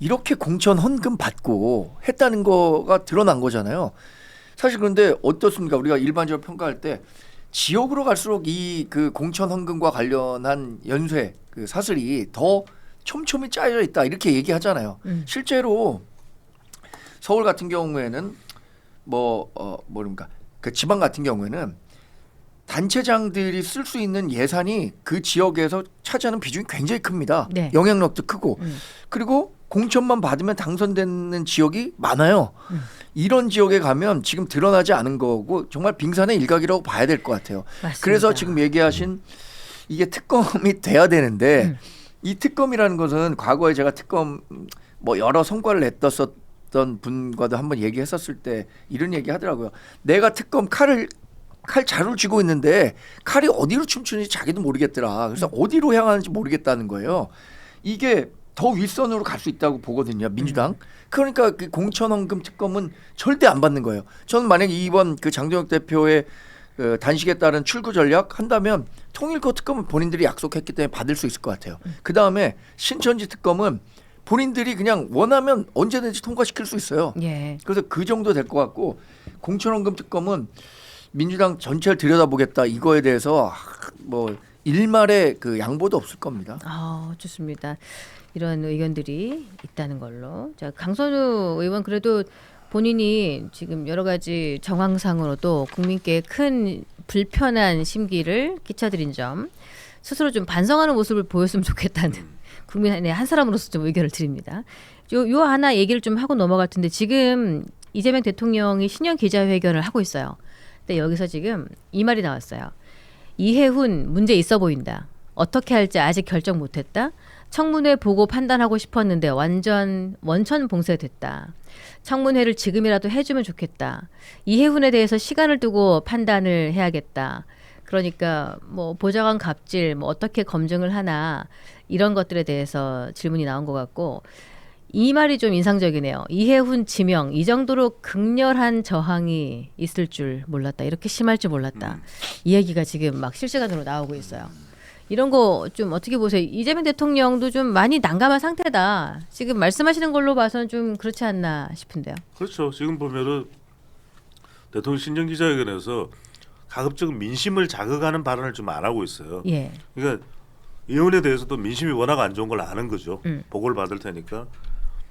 이렇게 공천 헌금 받고 했다는 거가 드러난 거잖아요. 사실 그런데 어떻습니까? 우리가 일반적으로 평가할 때 지역으로 갈수록 이 그 공천 헌금과 관련한 연쇄 그 사슬이 더 촘촘히 짜여져 있다 이렇게 얘기하잖아요. 실제로 서울 같은 경우에는 뭐랄까 그 지방 같은 경우에는 단체장들이 쓸 수 있는 예산이 그 지역에서 차지하는 비중이 굉장히 큽니다. 네. 영향력도 크고 그리고 공천만 받으면 당선되는 지역이 많아요. 이런 지역에 가면 지금 드러나지 않은 거고 정말 빙산의 일각이라고 봐야 될 것 같아요. 맞습니다. 그래서 지금 얘기하신 이게 특검이 돼야 되는데 이 특검이라는 것은 과거에 제가 특검 뭐 여러 성과를 냈었던 분과도 한번 얘기했었을 때 이런 얘기 하더라고요. 내가 특검 칼 자루를 쥐고 있는데 칼이 어디로 춤추는지 자기도 모르겠더라. 그래서 어디로 향하는지 모르겠다는 거예요. 이게 더 윗선으로 갈 수 있다고 보거든요. 민주당. 그러니까 그 공천헌금 특검은 절대 안 받는 거예요. 저는 만약에 이번 그 장동혁 대표의 그 단식에 따른 출구 전략 한다면 통일교 특검은 본인들이 약속했기 때문에 받을 수 있을 것 같아요. 그 다음에 신천지 특검은 본인들이 그냥 원하면 언제든지 통과시킬 수 있어요. 예. 그래서 그 정도 될 것 같고 공천헌금 특검은 민주당 전체를 들여다보겠다 이거에 대해서 뭐 일말의 그 양보도 없을 겁니다. 좋습니다. 이런 의견들이 있다는 걸로. 자, 강선우 의원 그래도 본인이 지금 여러 가지 정황상으로도 국민께 큰 불편한 심기를 끼쳐드린 점 스스로 좀 반성하는 모습을 보였으면 좋겠다는 국민의 한 사람으로서 좀 의견을 드립니다. 요 하나 얘기를 좀 하고 넘어갈 텐데 지금 이재명 대통령이 신년 기자회견을 하고 있어요. 근데 여기서 지금 이 말이 나왔어요. 이해훈 문제 있어 보인다. 어떻게 할지 아직 결정 못했다. 청문회 보고 판단하고 싶었는데 완전 원천 봉쇄됐다. 청문회를 지금이라도 해주면 좋겠다. 이해훈에 대해서 시간을 두고 판단을 해야겠다. 그러니까 뭐 보좌관 갑질 뭐 어떻게 검증을 하나 이런 것들에 대해서 질문이 나온 것 같고 이 말이 좀 인상적이네요. 이해훈 지명 이 정도로 극렬한 저항이 있을 줄 몰랐다. 이렇게 심할 줄 몰랐다. 이 얘기가 지금 막 실시간으로 나오고 있어요. 이런 거 좀 어떻게 보세요? 이재명 대통령도 좀 많이 난감한 상태다. 지금 말씀하시는 걸로 봐서는 좀 그렇지 않나 싶은데요. 그렇죠. 지금 보면은 대통령 신년 기자회견에서 가급적 민심을 자극하는 발언을 좀 안 하고 있어요. 예. 그러니까 이혼에 대해서도 민심이 워낙 안 좋은 걸 아는 거죠. 보고를 받을 테니까.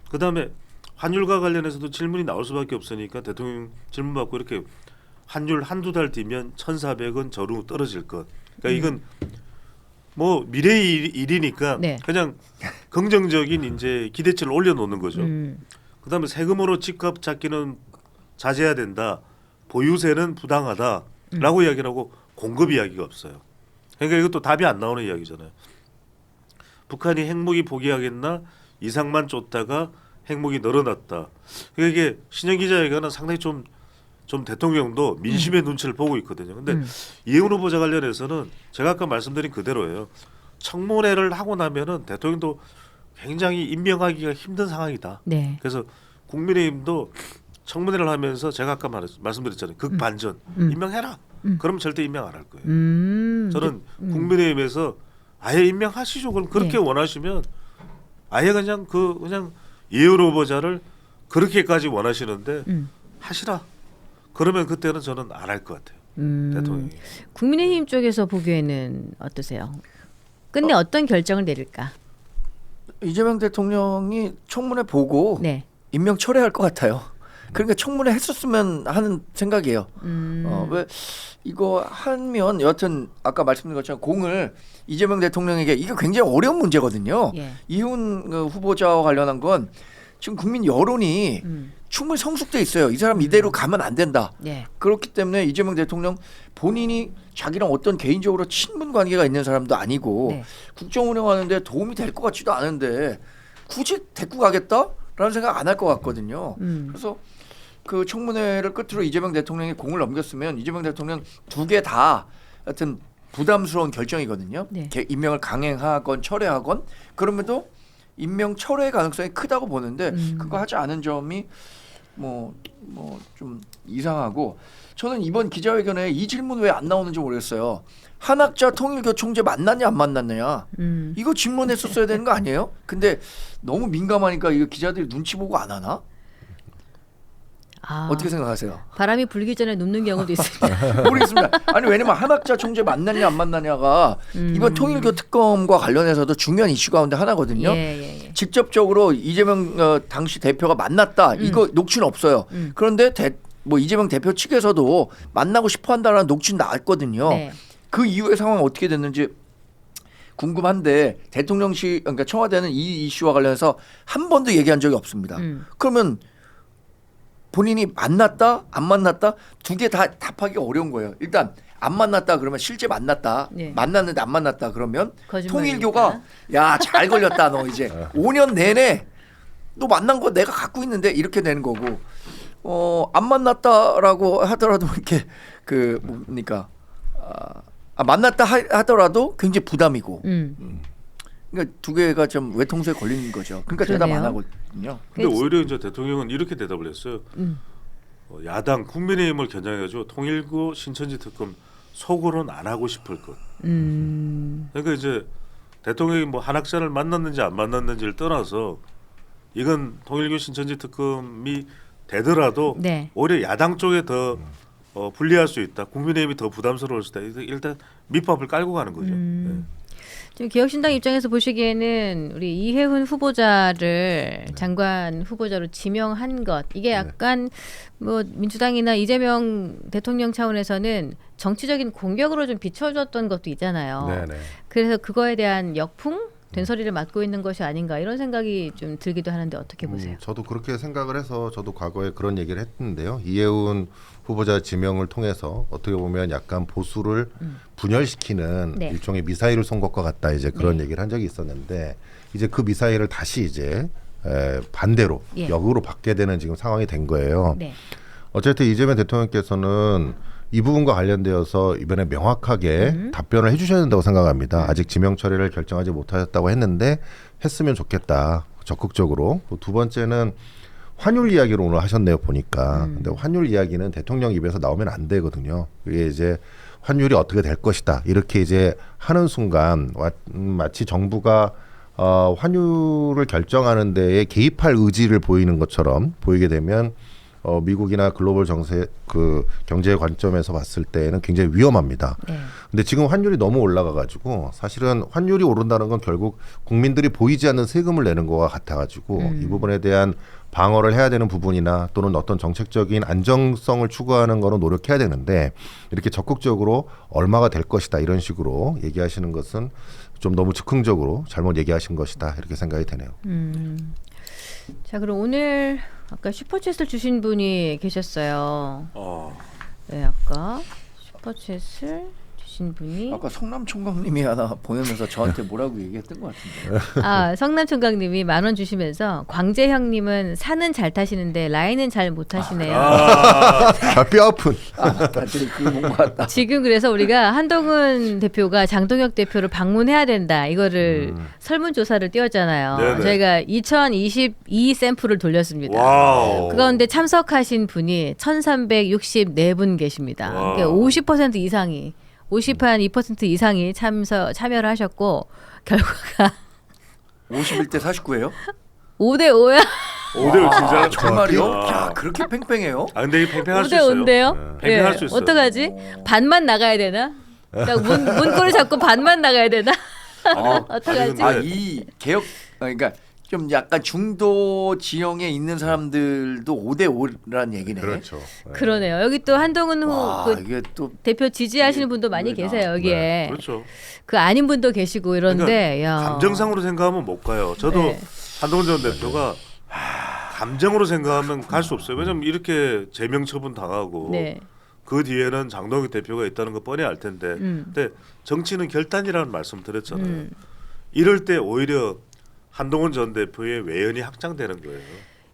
그다음에 환율과 관련해서도 질문이 나올 수밖에 없으니까 대통령 질문 받고 이렇게 환율 한두 달 뒤면 1,400원 저로 떨어질 것. 그러니까 이건 뭐 미래의 일이니까 네. 그냥 긍정적인 이제 기대치를 올려놓는 거죠. 그다음에 세금으로 집값 잡기는 자제해야 된다. 보유세는 부당하다라고 이야기를 하고 공급 이야기가 없어요. 그러니까 이것도 답이 안 나오는 이야기잖아요. 북한이 핵무기 포기하겠나 이상만 쫓다가 핵무기 늘어났다. 그러니까 이게 신년 기자회견은 상당히 좀 대통령도 민심의 눈치를 보고 있거든요. 근데 이해훈 후보자 관련해서는 제가 아까 말씀드린 그대로예요. 청문회를 하고 나면은 대통령도 굉장히 임명하기가 힘든 상황이다. 네. 그래서 국민의힘도 청문회를 하면서 제가 아까 말씀드렸잖아요. 극반전 임명해라. 그럼 절대 임명 안 할 거예요. 저는 국민의힘에서 아예 임명하시죠. 그럼 그렇게 네. 원하시면 아예 그냥 이해훈 후보자를 그렇게까지 원하시는데 하시라. 그러면 그때는 저는 안 할 것 같아요. 대통령이. 국민의힘 쪽에서 보기에는 어떠세요? 끝내 어떤 결정을 내릴까? 이재명 대통령이 청문회 보고 네. 임명 철회할 것 같아요. 그러니까 청문회 했었으면 하는 생각이에요. 왜 이거 하면 여하튼 아까 말씀드린 것처럼 공을 이재명 대통령에게 이게 굉장히 어려운 문제거든요. 예. 이훈 후보자와 관련한 건 지금 국민 여론이 충분히 성숙돼 있어요. 이 사람 이대로 가면 안 된다. 예. 그렇기 때문에 이재명 대통령 본인이 자기랑 어떤 개인적으로 친분 관계가 있는 사람도 아니고 네. 국정 운영하는데 도움이 될 것 같지도 않은데 굳이 데리고 가겠다라는 생각 안 할 것 같거든요. 그래서 그 청문회를 끝으로 이재명 대통령이 공을 넘겼으면 이재명 대통령 두 개 다 하여튼 부담스러운 결정이거든요. 네. 임명을 강행하건 철회하건 그럼에도 임명 철회 가능성이 크다고 보는데 그거 하지 않은 점이 뭐 좀 이상하고 저는 이번 기자회견에 이 질문 왜 안 나오는지 모르겠어요. 한학자 통일교 총재 만났냐 안 만났냐 이거 질문했었어야 되는 거 아니에요? 근데 너무 민감하니까 이거 기자들이 눈치 보고 안 하나? 어떻게 생각하세요? 바람이 불기 전에 눕는 경우도 있습니다. 모르겠습니다. 아니 왜냐면 한학자 총재 만났냐 안 만났냐가 이번 통일교 특검과 관련해서도 중요한 이슈 가운데 하나거든요. 예. 직접적으로 이재명 당시 대표가 만났다. 이거 녹취는 없어요. 그런데 이재명 대표 측에서도 만나고 싶어한다라는 녹취는 나왔거든요. 네. 그 이후의 상황은 어떻게 됐는지 궁금한데 대통령실 그러니까 청와대는 이 이슈와 관련해서 한 번도 얘기한 적이 없습니다. 그러면 본인이 만났다 안 만났다 두 개 다 답하기 어려운 거예요. 일단 안 만났다 그러면 실제 만났다. 네. 만났는데 안 만났다 그러면 거짓말이니까. 통일교가 야 잘 걸렸다 너 이제 5년 내내 너 만난 거 내가 갖고 있는데 이렇게 되는 거고 안 만났다라고 하더라도 이렇게 그 뭡니까 만났다 하더라도 굉장히 부담이고 그러니까 두 개가 좀 외통수에 걸리는 거죠. 그러니까 대답 안 그러네요. 하거든요. 근데 오히려 이제 대통령은 이렇게 대답을 했어요. 야당 국민의힘을 겨냥해가지고 통일구 신천지 특검 속으로는 안 하고 싶을 것. 그러니까 이제 대통령이 뭐 한학자를 만났는지 안 만났는지를 떠나서 이건 통일교 신천지 특검이 되더라도 네. 오히려 야당 쪽에 더 불리할 수 있다. 국민의힘이 더 부담스러울 수 있다. 일단 밑밥을 깔고 가는 거죠. 네. 지금 개혁신당 입장에서 보시기에는 우리 이해훈 후보자를 장관 후보자로 지명한 것 이게 약간 뭐 민주당이나 이재명 대통령 차원에서는 정치적인 공격으로 좀 비춰줬던 것도 있잖아요. 네네. 그래서 그거에 대한 역풍 된소리를 맡고 있는 것이 아닌가 이런 생각이 좀 들기도 하는데 어떻게 보세요? 저도 그렇게 생각을 해서 저도 과거에 그런 얘기를 했는데요. 이해훈 후보자 지명을 통해서 어떻게 보면 약간 보수를 분열시키는 네. 일종의 미사일을 쏜 것과 같다 이제 그런 얘기를 한 적이 있었는데 이제 그 미사일을 다시 이제 반대로 예. 역으로 받게 되는 지금 상황이 된 거예요. 네. 어쨌든 이재명 대통령께서는 이 부분과 관련되어서 이번에 명확하게 답변을 해주셔야 된다고 생각합니다. 아직 지명 처리를 결정하지 못하셨다고 했는데 했으면 좋겠다. 적극적으로. 두 번째는 환율 이야기를 오늘 하셨네요. 보니까. 근데 환율 이야기는 대통령 입에서 나오면 안 되거든요. 그게 이제 환율이 어떻게 될 것이다. 이렇게 이제 하는 순간 마치 정부가 환율을 결정하는 데에 개입할 의지를 보이는 것처럼 보이게 되면 미국이나 글로벌 정세 그 경제 관점에서 봤을 때는 굉장히 위험합니다. 네. 근데 지금 환율이 너무 올라가가지고 사실은 환율이 오른다는 건 결국 국민들이 보이지 않는 세금을 내는 거와 같아가지고 이 부분에 대한 방어를 해야 되는 부분이나 또는 어떤 정책적인 안정성을 추구하는 거는 노력해야 되는데 이렇게 적극적으로 얼마가 될 것이다 이런 식으로 얘기하시는 것은 좀 너무 즉흥적으로 잘못 얘기하신 것이다 이렇게 생각이 되네요. 자 그럼 오늘 아까 슈퍼챗을 주신 분이 계셨어요. 네, 아까 슈퍼챗을 주신 분이 아까 성남 총각님이 하나 보내면서 저한테 뭐라고 얘기했던 것 같은데. 아 성남 총각님이 10,000원 주시면서 광재형님은 산은 잘 타시는데 라인은 잘 못 타시네요. 뼈 아픈. 다들 그본 것 같다. 지금 그래서 우리가 한동훈 대표가 장동혁 대표를 방문해야 된다 이거를 설문조사를 띄웠잖아요. 네네. 저희가 2022 샘플을 돌렸습니다. 와우. 그 가운데 참석하신 분이 1,364분 계십니다. 와우. 그러니까 50% 이상이 52% 이상이 참여를 하셨고 결과가 51대 49예요? 5대 5야. 5대5 진짜 정말요? 아. 야 그렇게 팽팽해요? 아 근데 이게 팽팽할 수 5대 있어요. 5인데요. 팽팽할 수 있어요. 어떡하지? 반만 나가야 되나? 그러니까 문고리 잡고 반만 나가야 되나? 어떡하지? 이 개혁 그러니까 좀 약간 중도 지형에 있는 사람들도 5대 5란 얘기네. 그렇죠. 그러네요. 여기 또 한동훈 와, 그 이게 또 대표 지지하시는 분도 많이 의외다. 계세요 여기에. 네, 그렇죠. 그 아닌 분도 계시고 이런데 야. 감정상으로 생각하면 못 가요. 저도 네. 한동훈 전 대표가 감정으로 생각하면 갈 수 없어요. 왜냐면 이렇게 제명 처분 당하고 네. 그 뒤에는 장동혁 대표가 있다는 거 뻔히 알 텐데. 근데 정치는 결단이라는 말씀 드렸잖아요. 이럴 때 오히려 한동훈 전 대표의 외연이 확장되는 거예요.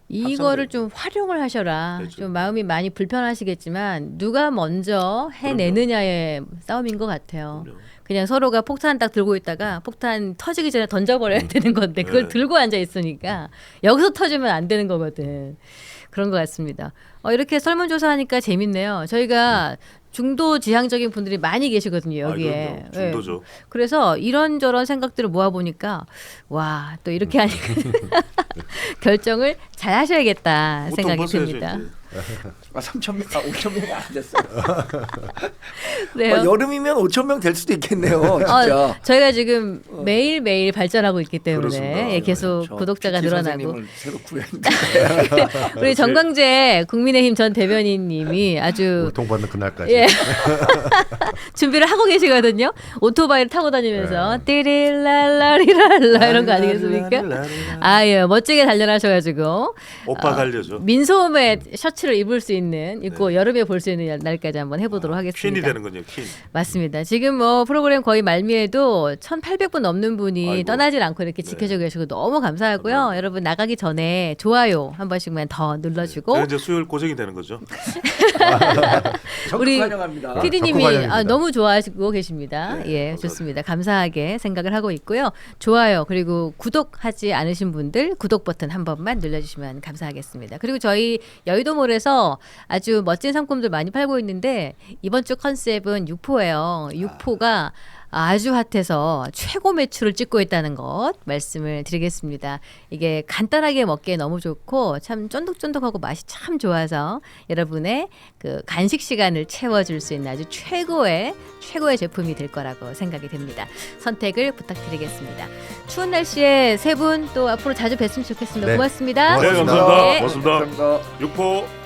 이거를 좀 활용을 하셔라. 그렇죠. 좀 마음이 많이 불편하시겠지만 누가 먼저 해내느냐의 싸움인 것 같아요. 그럼요. 그냥 서로가 폭탄 딱 들고 있다가 폭탄 터지기 전에 던져버려야 되는 건데 그걸 네. 들고 앉아 있으니까 여기서 터지면 안 되는 거거든. 그런 것 같습니다. 이렇게 설문조사하니까 재밌네요. 저희가 중도 지향적인 분들이 많이 계시거든요 여기에. 아, 그럼요. 중도죠. 그래서 이런저런 생각들을 모아보니까 와 또 이렇게 하니까 결정을 잘 하셔야겠다 보통 생각이 벗어야죠, 듭니다. 이제. 3,000명, 5,000명이 안 됐어요. 그래요? 여름이면 5,000명 될 수도 있겠네요. 진짜. 저희가 지금 매일매일 발전하고 있기 때문에 그렇습니다. 예, 계속 저 구독자가 PT 늘어나고 선생님을 새로 구했는데. 우리 정광재 국민의힘 전 대변인님이 아주 고통받는 그날까지. 예. 준비를 하고 계시거든요. 오토바이를 타고 다니면서 띠릴랄라리랄라 이런 거 아니겠습니까? 아, 예. 멋지게 단련하셔가지고 오빠 갈려죠. 민소매 셔츠를 입을 수 있는 입고 여름에 볼 수 있는 날까지 한번 해보도록 하겠습니다. 퀸이 되는 거죠. 퀸. 맞습니다. 지금 뭐 프로그램 거의 말미에도 1,800분 넘는 분이 아이고. 떠나질 않고 이렇게 지켜주고 계시고 너무 감사하고요. 여러분 나가기 전에 좋아요 한 번씩만 더 눌러주고 제가 이제 수요일 고생이 되는 거죠. 우리 환영합니다. PD님이 적극 환영입니다. 너무 좋아하시고 계십니다. 네, 예, 좋습니다. 감사하게 생각을 하고 있고요. 좋아요 그리고 구독하지 않으신 분들 구독 버튼 한 번만 눌러주시면 감사하겠습니다. 그리고 저희 여의도몰에서 아주 멋진 상품들 많이 팔고 있는데 이번 주 컨셉은 육포예요. 육포가 아주 핫해서 최고 매출을 찍고 있다는 것 말씀을 드리겠습니다. 이게 간단하게 먹기에 너무 좋고 참 쫀득쫀득하고 맛이 참 좋아서 여러분의 그 간식 시간을 채워줄 수 있는 아주 최고의 제품이 될 거라고 생각이 됩니다. 선택을 부탁드리겠습니다. 추운 날씨에 세 분 또 앞으로 자주 뵀으면 좋겠습니다. 네. 고맙습니다. 네, 감사합니다. 네. 고맙습니다. 감사합니다. 육포